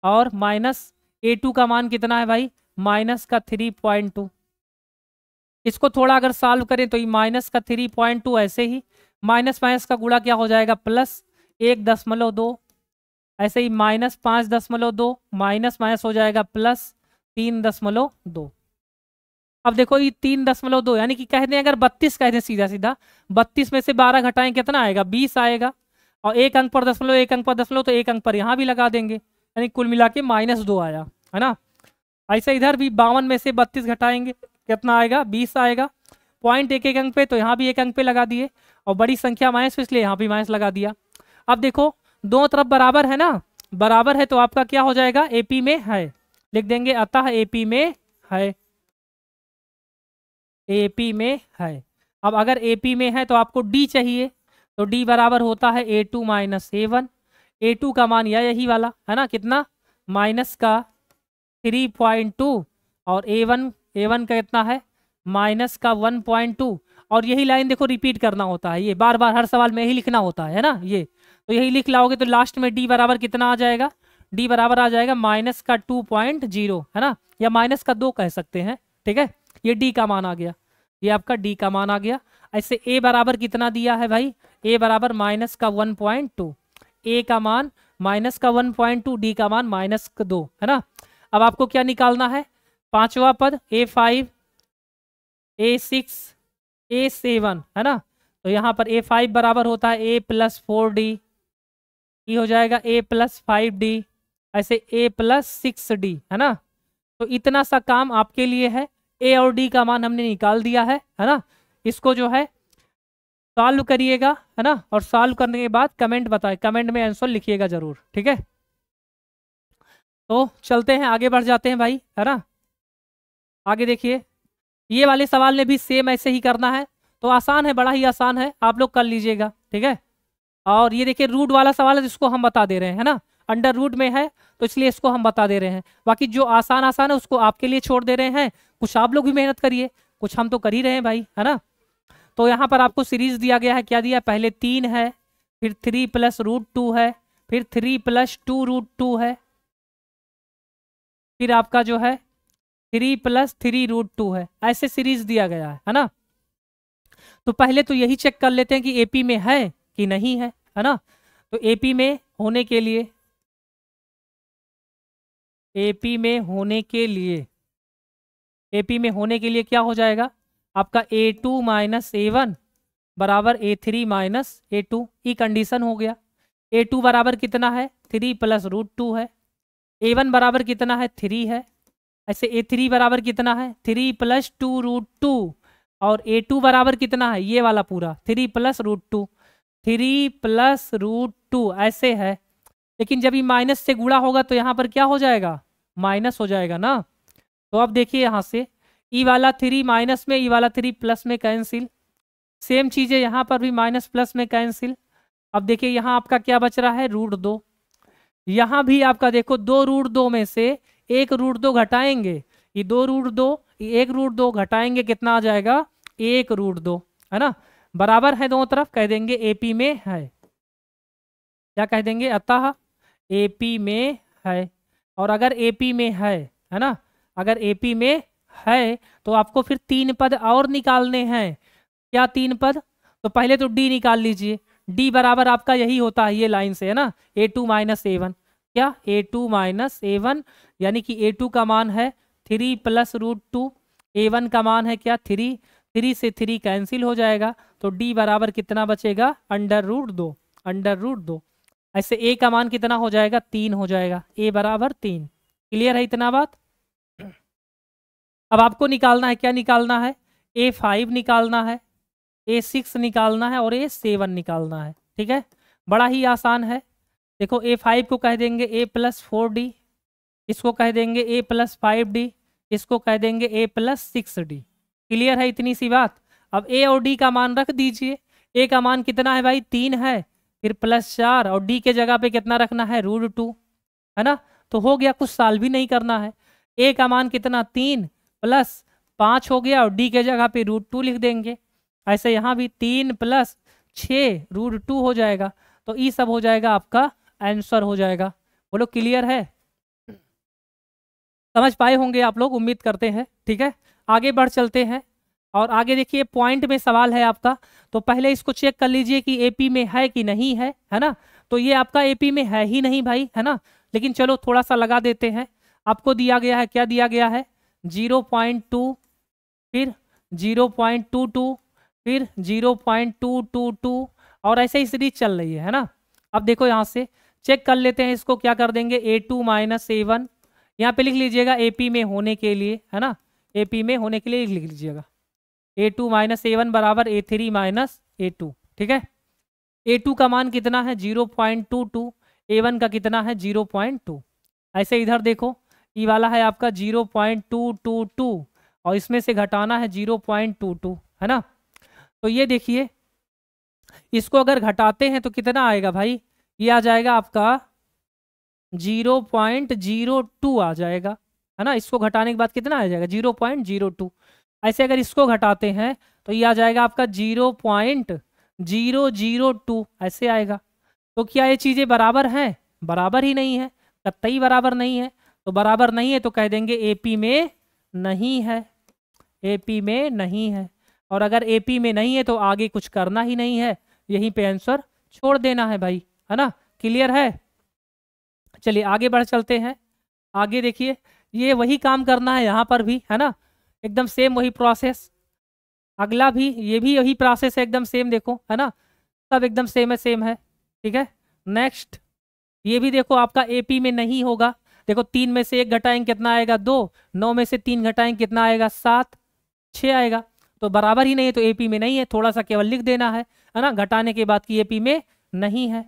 Speaker 1: और माइनस A2 का मान कितना है भाई, माइनस का 3.2। इसको थोड़ा अगर सॉल्व करें तो ये माइनस का 3.2 ऐसे ही माइनस माइनस का गुणा क्या हो जाएगा, प्लस 1.2, ऐसे ही माइनस 5.2, माइनस माइनस हो जाएगा प्लस 3.2। अब देखो ये 3.2 यानी कि कह दें अगर 32 कह दें, सीधा सीधा 32 में से 12 घटाएं कितना आएगा, 20 आएगा। और एक अंक पर दशमलव, एक अंक पर दशमलव, तो एक अंक पर यहाँ भी लगा देंगे, यानी कुल मिला के -2 आया, है ना। ऐसे इधर भी 52 में से 32 घटाएंगे कितना आएगा, 20 आएगा। पॉइंट एक एक अंक पे, तो यहाँ भी एक अंक पे लगा दिए, और बड़ी संख्या माइनस, इसलिए यहाँ भी माइनस लगा दिया। अब देखो दोनों तरफ बराबर है ना, बराबर है तो आपका क्या हो जाएगा, एपी में है, लिख देंगे अतः एपी में है, एपी में है। अब अगर एपी में है तो आपको डी चाहिए, तो डी बराबर होता है A2 माइनस A1। A2 का मान यही वाला है ना, कितना, माइनस का 3.2, और A1 का कितना है, माइनस का 1.2। और यही लाइन देखो रिपीट करना होता है, ये बार बार हर सवाल में यही लिखना होता है ना ये, तो यही लिख लाओगे तो लास्ट में डी बराबर कितना आ जाएगा, डी बराबर आ जाएगा माइनस का 2.0, है ना, या माइनस का 2 कह सकते हैं। ठीक है, ये डी का मान आ गया, ये आपका डी का मान आ गया। ऐसे ए बराबर कितना दिया है भाई, ए बराबर माइनस का 1.2, ए का मान माइनस का 1.2, डी का मान -2, है ना। अब आपको क्या निकालना है, पांचवा पद A5 A6 A7, है ना। तो यहाँ पर A5 बराबर होता है A+4D, ये हो जाएगा A+5D, ऐसे A+6D, है ना। तो इतना सा काम आपके लिए है, ए और डी का मान हमने निकाल दिया है ना। इसको जो है सॉल्व करिएगा, है ना, और सॉल्व करने के बाद कमेंट बताएं, कमेंट में आंसर लिखिएगा जरूर। ठीक है, तो चलते हैं आगे बढ़ जाते हैं भाई, है ना। आगे देखिए, ये वाले सवाल में भी सेम ऐसे ही करना है, तो आसान है, बड़ा ही आसान है, आप लोग कर लीजिएगा। ठीक है, और ये देखिए रूट वाला सवाल है जिसको हम बता दे रहे हैं ना, अंडर रूट में है तो इसलिए इसको हम बता दे रहे हैं। बाकी जो आसान आसान है उसको आपके लिए छोड़ दे रहे हैं, कुछ आप लोग भी मेहनत करिए, कुछ हम तो कर ही रहे हैं भाई, है ना। तो यहाँ पर आपको सीरीज दिया गया है, क्या दिया, पहले 3 है, फिर 3 + √2 है, फिर 3 + 2√2 है, फिर आपका जो है 3 + 3√2 है, ऐसे सीरीज दिया गया है ना। तो पहले तो यही चेक कर लेते हैं कि एपी में है कि नहीं है ना। तो एपी में होने के लिए, एपी में होने के लिए, एपी में होने के लिए क्या हो जाएगा आपका, A2 माइनस A1 बराबर A3 माइनस A2, ई कंडीशन हो गया। A2 बराबर कितना है, 3 + √2 है, A1 बराबर कितना है, 3 है, ऐसे A3 बराबर कितना है, 3 + 2√2, और A2 बराबर कितना है, ये वाला पूरा 3 + √2, 3 + √2 ऐसे है। लेकिन जब ये माइनस से गुणा होगा तो यहाँ पर क्या हो जाएगा, माइनस हो जाएगा ना। तो अब देखिए यहाँ से ई वाला 3 माइनस में, ई वाला 3 प्लस में कैंसिल, सेम चीज़ें यहाँ पर भी माइनस प्लस में कैंसिल। अब देखिए यहाँ आपका क्या बच रहा है, √2, यहाँ भी आपका देखो 2 √2 में से 1 √2 घटाएंगे, ये 2 √2, 1 √2 घटाएंगे, कितना आ जाएगा, 1 √2, है ना। बराबर है दोनों तरफ, कह देंगे एपी में है, क्या कह देंगे, अतः एपी में है। और अगर एपी में है ना, अगर एपी में है तो आपको फिर 3 पद और निकालने हैं। क्या 3 पद? तो पहले तो डी निकाल लीजिए। डी बराबर आपका यही होता है, ये लाइन से है ना, A2 माइनस A1। क्या A2 माइनस A1, यानी कि A2 का मान है 3 प्लस √2, A1 का मान है क्या 3, 3 से 3 कैंसिल हो जाएगा, तो D बराबर कितना बचेगा √2, √2। ऐसे A का मान कितना हो जाएगा 3 हो जाएगा, A बराबर 3। क्लियर है इतना बात? अब आपको निकालना है, क्या निकालना है? A5 निकालना है, A6 निकालना है और A7 निकालना है। ठीक है, बड़ा ही आसान है। देखो A5 को कह देंगे A+4D, इसको कह देंगे A+5D, इसको कह देंगे A+6D। क्लियर है इतनी सी बात? अब A और D का मान रख दीजिए। A का मान कितना है भाई 3 है, फिर +4 और D के जगह पे कितना रखना है √2, है ना। तो हो गया, कुछ साल भी नहीं करना है। A का मान कितना 3 + 5 हो गया और D के जगह पे √2 लिख देंगे। ऐसे यहाँ भी 3 + 6 √2 हो जाएगा। तो ये सब हो जाएगा आपका आंसर हो जाएगा। बोलो क्लियर है? समझ पाए होंगे आप लोग, उम्मीद करते हैं। ठीक है, आगे बढ़ चलते हैं। और आगे देखिए पॉइंट में सवाल है आपका, तो पहले इसको चेक कर लीजिए कि एपी में है कि नहीं है ना। तो ये आपका एपी में है ही नहीं भाई, है ना। लेकिन चलो थोड़ा सा लगा देते हैं। आपको दिया गया है, क्या दिया गया है 0.2, फिर 0.22, फिर 0.222 और ऐसे ही सीरीज चल रही है ना। अब देखो यहाँ से चेक कर लेते हैं इसको, क्या कर देंगे A2 माइनस A1, यहाँ पे लिख लीजिएगा एपी में होने के लिए, है ना, एपी में होने के लिए लिख लीजिएगा A2 माइनस A1 बराबर A3 माइनस A2। ठीक है, A2 का मान कितना है 0.22, A1 का कितना है 0.2। ऐसे इधर देखो, ये वाला है आपका 0.222 और इसमें से घटाना है 0.22, है ना। तो ये देखिए, इसको अगर घटाते हैं तो कितना आएगा भाई, ये आ जाएगा आपका 0.02 आ जाएगा, है ना। इसको घटाने के बाद कितना आ जाएगा 0.02। ऐसे अगर इसको घटाते हैं तो ये आ जाएगा आपका 0.002 ऐसे आएगा। तो क्या ये चीज़ें बराबर हैं? बराबर ही नहीं है, कतई बराबर नहीं है। तो बराबर नहीं है तो कह देंगे एपी में नहीं है, एपी में नहीं है। और अगर एपी में नहीं है तो आगे कुछ करना ही नहीं है, यहीं पे आंसर छोड़ देना है भाई, है ना। क्लियर है? चलिए आगे बढ़ चलते हैं। आगे देखिए, ये वही काम करना है यहाँ पर भी, है ना, एकदम सेम वही प्रोसेस। अगला भी, ये भी वही प्रोसेस है, एकदम सेम देखो, है ना, सब एकदम सेम है, सेम है। ठीक है, नेक्स्ट ये भी देखो आपका एपी में नहीं होगा। देखो 3 में से 1 घटाएंगे कितना आएगा 2, 9 में से 3 घटाएंगे कितना आएगा 7, 6 आएगा। तो बराबर ही नहीं है तो एपी में नहीं है, थोड़ा सा केवल लिख देना है ना, घटाने के बाद की एपी में नहीं है।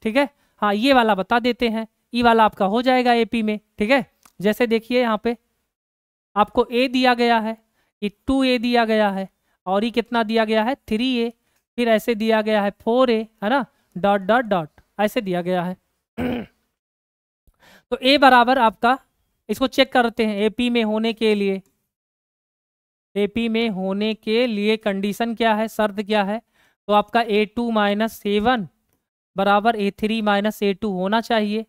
Speaker 1: ठीक है, हाँ ये वाला बता देते हैं, ये वाला आपका हो जाएगा एपी में। ठीक है, जैसे देखिए यहाँ पे आपको ए दिया गया है, ये 2A दिया गया है, और ये कितना दिया गया है 3A, फिर ऐसे दिया गया है 4A, है ना, डॉट डॉट डॉट ऐसे दिया गया है। तो ए बराबर आपका, इसको चेक करते हैं एपी में होने के लिए, एपी में होने के लिए कंडीशन क्या है, शर्त क्या है। तो आपका A2 माइनस A1 बराबर A3 माइनस A2 होना चाहिए।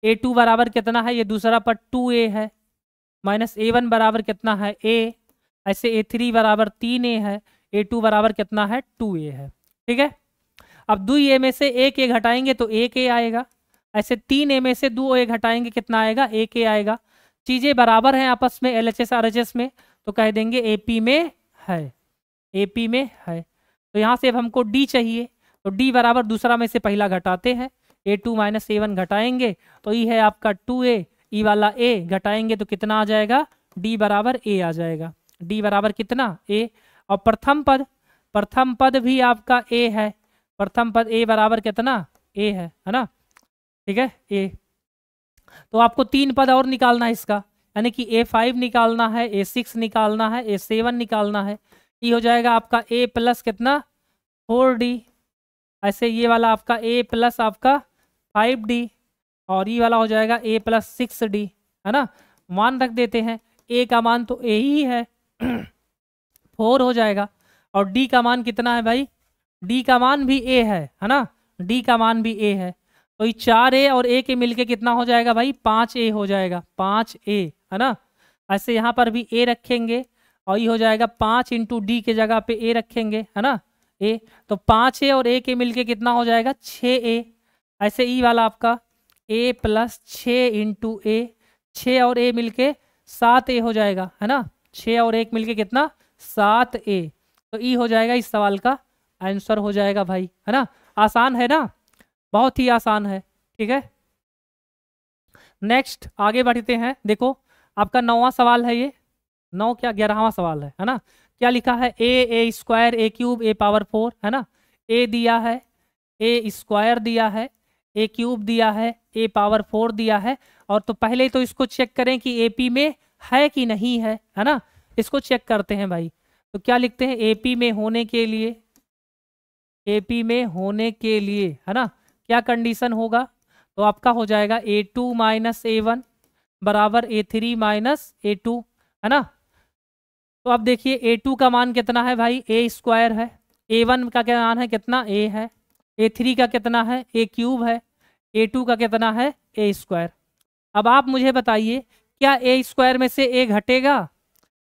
Speaker 1: A2 बराबर कितना है, ये दूसरा पर 2A है, माइनस A1 बराबर कितना है A, ऐसे A3 बराबर 3A है, A2 बराबर कितना है 2A है। ठीक है, अब 2A में से 1A घटाएंगे तो 1A आएगा, ऐसे 3A में से 2A घटाएंगे कितना आएगा 1A आएगा। चीज़ें बराबर हैं आपस में LHS RHS में, तो कह देंगे AP में है, AP में है। तो यहाँ से अब हमको D चाहिए, तो D बराबर दूसरा में से पहला घटाते हैं, A2 माइनस A1 घटाएंगे तो ये है आपका 2A, ई वाला A घटाएंगे तो कितना आ जाएगा D बराबर A आ जाएगा, D बराबर कितना A। और प्रथम पद भी आपका A है, प्रथम पद A बराबर कितना A है ना। ठीक है, A। तो आपको 3 पद और निकालना है इसका, यानी कि A5 निकालना है, A6 निकालना है, A7 निकालना है। ये हो जाएगा आपका A प्लस कितना 4D, ऐसे ये वाला आपका A प्लस आपका 5D, और ये वाला हो जाएगा A प्लस 6D, है ना। मान रख देते हैं, A का मान तो A ही है 4 हो जाएगा, और D का मान कितना है भाई, D का मान भी A है ना, D का मान भी A है। तो ये 4a और a के मिलके कितना हो जाएगा भाई, 5a हो जाएगा, 5a, है ना। ऐसे यहाँ पर भी a रखेंगे और ये हो जाएगा 5 इंटू डी के जगह पे a रखेंगे, है ना, a। तो 5a और a के मिलके कितना हो जाएगा, 6a। ऐसे ई वाला आपका a प्लस 6 इंटू ए, 6 और a मिलके 7a हो जाएगा, है ना। 6 और 1 मिलके कितना, 7a। तो ई हो जाएगा इस सवाल का आंसर हो जाएगा भाई, है ना। आसान है ना, बहुत ही आसान है, ठीक है। नेक्स्ट आगे बढ़ते हैं। देखो आपका 9वां सवाल है ये, 9 क्या 11वां सवाल है ना। क्या लिखा है, ए स्क्वायर ए क्यूब ए पावर 4, है ना। ए दिया है, ए स्क्वायर दिया है, ए क्यूब दिया है, ए पावर 4 दिया है। और तो पहले तो इसको चेक करें कि एपी में है कि नहीं है ना। इसको चेक करते हैं भाई। तो क्या लिखते हैं, एपी में होने के लिए, एपी में होने के लिए, है ना, क्या कंडीशन होगा। तो आपका हो जाएगा a2 माइनस ए1 बराबर a3 माइनस ए2, है ना। तो अब देखिए a2 का मान कितना है भाई, ए स्क्वायर है, a1 का क्या मान है, कितना a है, a3 का कितना है, a क्यूब है, a2 का कितना है, a स्क्वायर। अब आप मुझे बताइए क्या ए स्क्वायर में से ए घटेगा,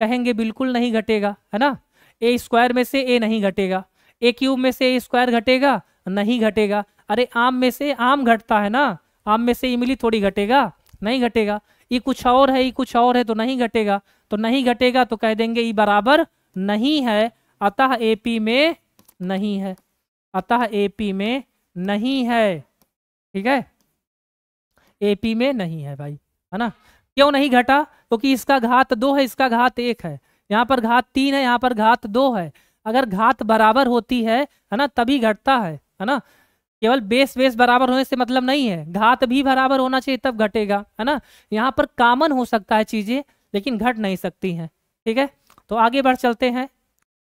Speaker 1: कहेंगे बिल्कुल नहीं घटेगा, है ना। ए स्क्वायर में से ए नहीं घटेगा, ए क्यूब में से ए स्क्वायर घटेगा, नहीं घटेगा। अरे आम में से आम घटता है ना, आम में से इमली थोड़ी घटेगा, नहीं घटेगा। ये कुछ और है, ये कुछ और है, तो नहीं घटेगा। तो नहीं घटेगा तो कह देंगे ये बराबर नहीं है, अतः एपी में नहीं है, अतः एपी में नहीं है, ठीक है। एपी में नहीं है भाई, है ना। क्यों नहीं घटा, क्योंकि इसका घात 2 है, इसका घात 1 है, यहाँ पर घात 3 है, यहाँ पर घात 2 है। अगर घात बराबर होती है ना, तभी घटता है ना। केवल बेस बेस बराबर होने से मतलब नहीं है, घात भी बराबर होना चाहिए तब घटेगा, है ना। यहाँ पर कॉमन हो सकता है चीजें, लेकिन घट नहीं सकती हैं, ठीक है। तो आगे बढ़ चलते हैं।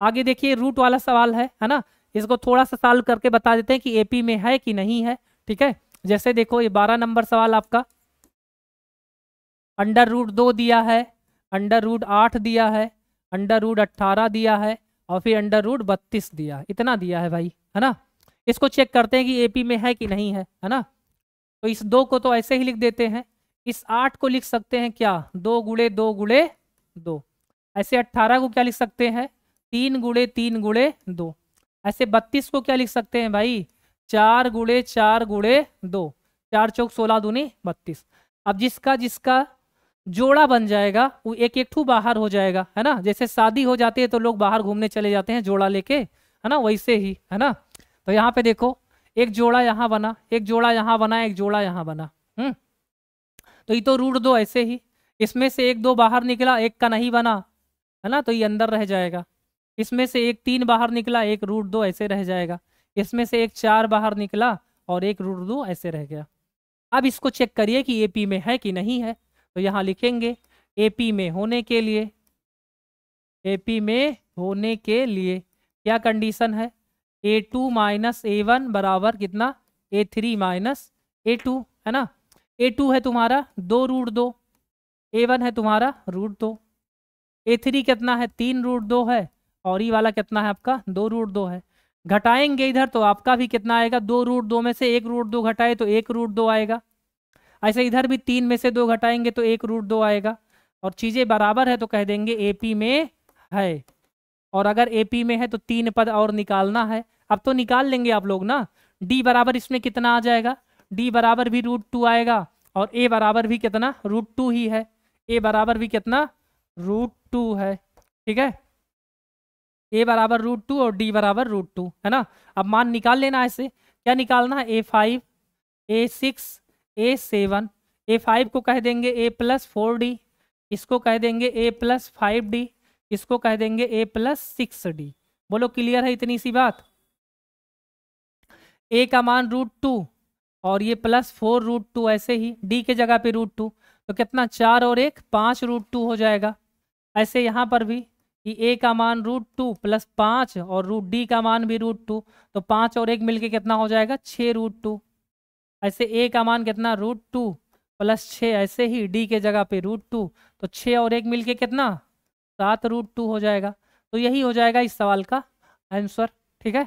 Speaker 1: आगे देखिए रूट वाला सवाल है ना। इसको थोड़ा सा सॉल्व करके बता देते हैं कि एपी में है कि नहीं है, ठीक है। जैसे देखो ये 12 नंबर सवाल आपका, अंडर रूट 2 दिया है, अंडर रूट 8 दिया है, अंडर रूट 18 दिया है, और फिर अंडर रूट 32 दिया है, इतना दिया है भाई, है ना। इसको चेक करते हैं कि एपी में है कि नहीं है ना। तो इस 2 को तो ऐसे ही लिख देते हैं, इस 8 को लिख सकते हैं क्या, 2 गुणे 2 गुणे 2। ऐसे 18 को क्या लिख सकते हैं, 3 गुणे 3 गुणे 2। ऐसे 32 को क्या लिख सकते हैं भाई, 4 गुणे 4 गुणे 2, 4 चौक 16 दूनी 32। अब जिसका जिसका जोड़ा बन जाएगा वो एक एक ठू बाहर हो जाएगा, है ना। जैसे शादी हो जाती है तो लोग बाहर घूमने चले जाते हैं जोड़ा लेके, है ना, वैसे ही, है ना। तो यहाँ पे देखो एक जोड़ा यहाँ बना, एक जोड़ा यहाँ बना, एक जोड़ा यहाँ बना। तो ये तो रूट 2 ऐसे ही, इसमें से एक 2 बाहर निकला, एक का नहीं बना, है ना, तो ये अंदर रह जाएगा। इसमें से एक 3 बाहर निकला, एक रूट 2 ऐसे रह जाएगा। इसमें से एक 4 बाहर निकला और एक रूट 2 ऐसे रह गया। अब इसको चेक करिए कि एपी में है कि नहीं है। तो यहाँ लिखेंगे एपी में होने के लिए, एपी में होने के लिए क्या कंडीशन है, a2 माइनस ए1 बराबर कितना, a3 माइनस a2, है ना। a2 है तुम्हारा 2 रूट 2, a1 है तुम्हारा रूट 2, a3 कितना है 3 रूट 2 है, और ये वाला कितना है आपका 2 रूट 2 है। घटाएंगे इधर तो आपका भी कितना आएगा, 2 रूट 2 में से 1 रूट 2 घटाए तो 1 रूट 2 आएगा। ऐसे इधर भी 3 में से 2 घटाएंगे तो 1 रूट 2 आएगा। और चीज़ें बराबर है तो कह देंगे एपी में है। और अगर एपी में है तो 3 पद और निकालना है। अब तो निकाल लेंगे आप लोग ना। डी बराबर इसमें कितना आ जाएगा, डी बराबर भी रूट 2 आएगा, और ए बराबर भी कितना रूट 2 ही है, ए बराबर भी कितना रूट 2 है, ठीक है। ए बराबर रूट 2 और डी बराबर रूट 2, है ना। अब मान निकाल लेना, ऐसे क्या निकालना है, a5 a6 a7। a5 को कह देंगे a प्लस 4d, इसको कह देंगे a प्लस 5d, इसको कह देंगे a प्लस 6d। बोलो क्लियर है इतनी सी बात। a का मान रूट 2 और ये प्लस 4 रूट 2, ऐसे ही d के जगह पे रूट 2, तो कितना 4 और 1 5 रूट 2 हो जाएगा। ऐसे यहाँ पर भी कि a का मान रूट 2 प्लस 5 और रूट d का मान भी रूट 2, तो 5 और 1 मिलके कितना हो जाएगा 6 रूट 2। ऐसे a का मान कितना रूट 2 प्लस 6, ऐसे ही d के जगह पे रूट 2, तो 6 और 1 मिलके कितना 7 रूट 2 हो जाएगा। तो यही हो जाएगा इस सवाल का आंसर, ठीक है।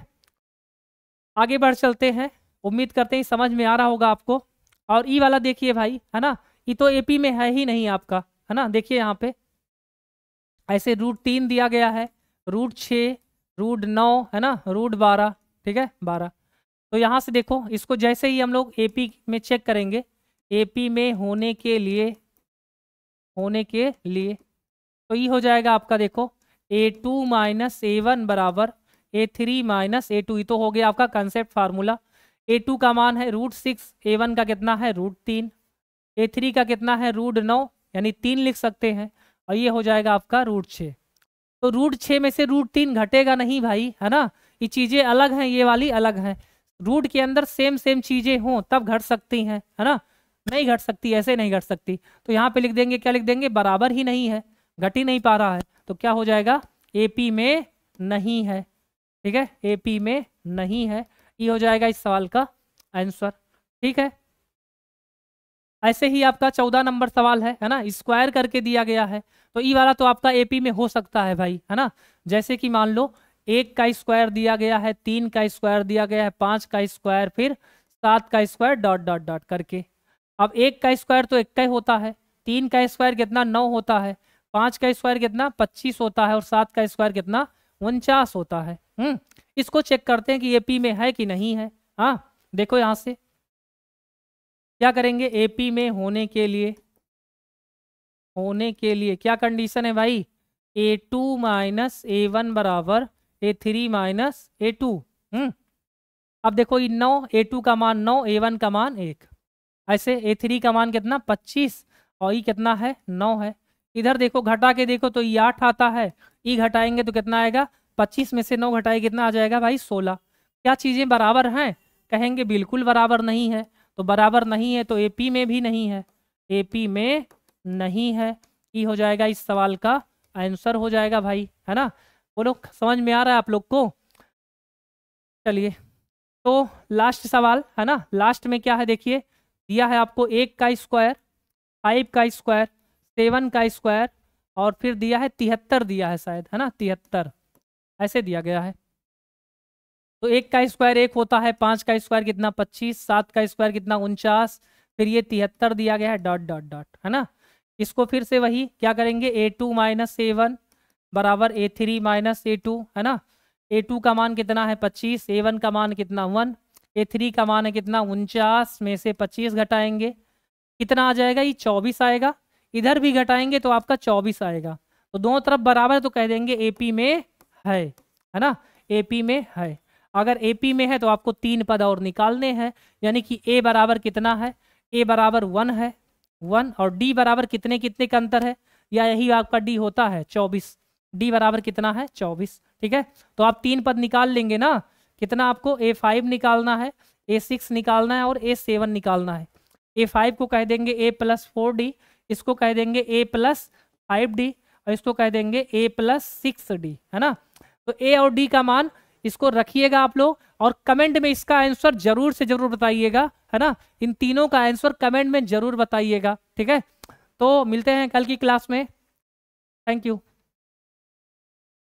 Speaker 1: आगे बढ़ चलते हैं उम्मीद करते हैं समझ में आ रहा होगा आपको। और ई वाला देखिए भाई, है ना, ये तो एपी में है ही नहीं आपका, है ना। देखिए यहाँ पे ऐसे √3 दिया गया है, √6, √9, है ना, √12, ठीक है 12। तो यहाँ से देखो इसको जैसे ही हम लोग एपी में चेक करेंगे, एपी में होने के लिए तो ये हो जाएगा आपका, देखो A2 माइनस A1 बराबर A3 माइनस A2। ये तो हो गया आपका कंसेप्ट फार्मूला। A2 का मान है √6, A1 का कितना है √3, A3 का कितना है √9, यानी 3 लिख सकते हैं, और ये हो जाएगा आपका √6। तो √6 में से √3 घटेगा नहीं भाई, है ना। ये चीज़ें अलग हैं, ये वाली अलग हैं। रूट के अंदर सेम सेम चीज़ें हों तब घट सकती हैं, है ना, नहीं घट सकती, ऐसे नहीं घट सकती। तो यहाँ पे लिख देंगे, क्या लिख देंगे, बराबर ही नहीं है, घट ही नहीं पा रहा है, तो क्या हो जाएगा, एपी में नहीं है, ठीक है, एपी में नहीं है। ये हो जाएगा इस सवाल का आंसर, ठीक है। ऐसे ही आपका 14 नंबर सवाल है ना, स्क्वायर करके दिया गया है। तो ई वाला तो आपका एपी में हो सकता है भाई, है ना। जैसे कि मान लो 1 का स्क्वायर दिया गया है, 3 का स्क्वायर दिया गया है, 5 का स्क्वायर, फिर 7 का स्क्वायर डॉट डॉट डॉट करके। अब 1 का स्क्वायर तो 1 का ही होता है, 3 का स्क्वायर कितना 9 होता है, 5 का स्क्वायर कितना 25 होता है, और 7 का स्क्वायर कितना 49 होता है। इसको चेक करते हैं कि एपी में है कि नहीं है। हाँ देखो यहाँ से क्या करेंगे, एपी में होने के लिए क्या कंडीशन है भाई, A2 माइनस A1 बराबर A3 माइनस A2। अब देखो ये 9, A2 का मान 9, A1 का मान 1, ऐसे A3 का मान कितना 25, और ये कितना है 9 है। इधर देखो घटा के देखो तो ये 8 आता है, ये घटाएंगे तो कितना आएगा, 25 में से 9 घटाए कितना आ जाएगा भाई 16। क्या चीज़ें बराबर हैं, कहेंगे बिल्कुल बराबर नहीं है। तो बराबर नहीं है तो एपी में भी नहीं है, एपी में नहीं है। ये हो जाएगा इस सवाल का आंसर हो जाएगा भाई, है ना। बोलो समझ में आ रहा है आप लोग को। चलिए तो लास्ट सवाल है ना, लास्ट में क्या है देखिए, दिया है आपको 1 का स्क्वायर, 5 का स्क्वायर, 7 का स्क्वायर, और फिर दिया है 73 दिया है शायद, है ना, 73 ऐसे दिया गया है। तो 1 का स्क्वायर 1 होता है, 5 का स्क्वायर कितना 25, 7 का स्क्वायर कितना 49, फिर ये 73 दिया गया है डॉट डॉट डॉट, है ना। इसको फिर से वही क्या करेंगे, A2 माइनस A1 बराबर A3 माइनस A2, है ना। A2 का मान कितना है 25, A1 का मान कितना 1, A3 का मान है कितना 49, में से 25 घटाएंगे कितना आ जाएगा, ये 24 आएगा। इधर भी घटाएंगे तो आपका 24 आएगा। तो दोनों तरफ बराबर है तो कह देंगे एपी में है ना, एपी में है। अगर एपी में है तो आपको 3 पद और निकालने हैं, यानी कि ए बराबर कितना है, ए बराबर 1 है, 1, और डी बराबर कितने कितने का अंतर है, या यही आपका डी होता है 24, डी बराबर कितना है 24, ठीक है। तो आप 3 पद निकाल लेंगे ना, कितना आपको A5 निकालना है, A6 निकालना है, और A7 निकालना है। A5 को कह देंगे A+4D, इसको कह देंगे A+5D, और इसको कह देंगे A+6D, है ना। तो A और D का मान इसको रखिएगा आप लोग, और कमेंट में इसका आंसर जरूर से जरूर बताइएगा, है ना। इन तीनों का आंसर कमेंट में जरूर बताइएगा, ठीक है। तो मिलते हैं कल की क्लास में, थैंक यू।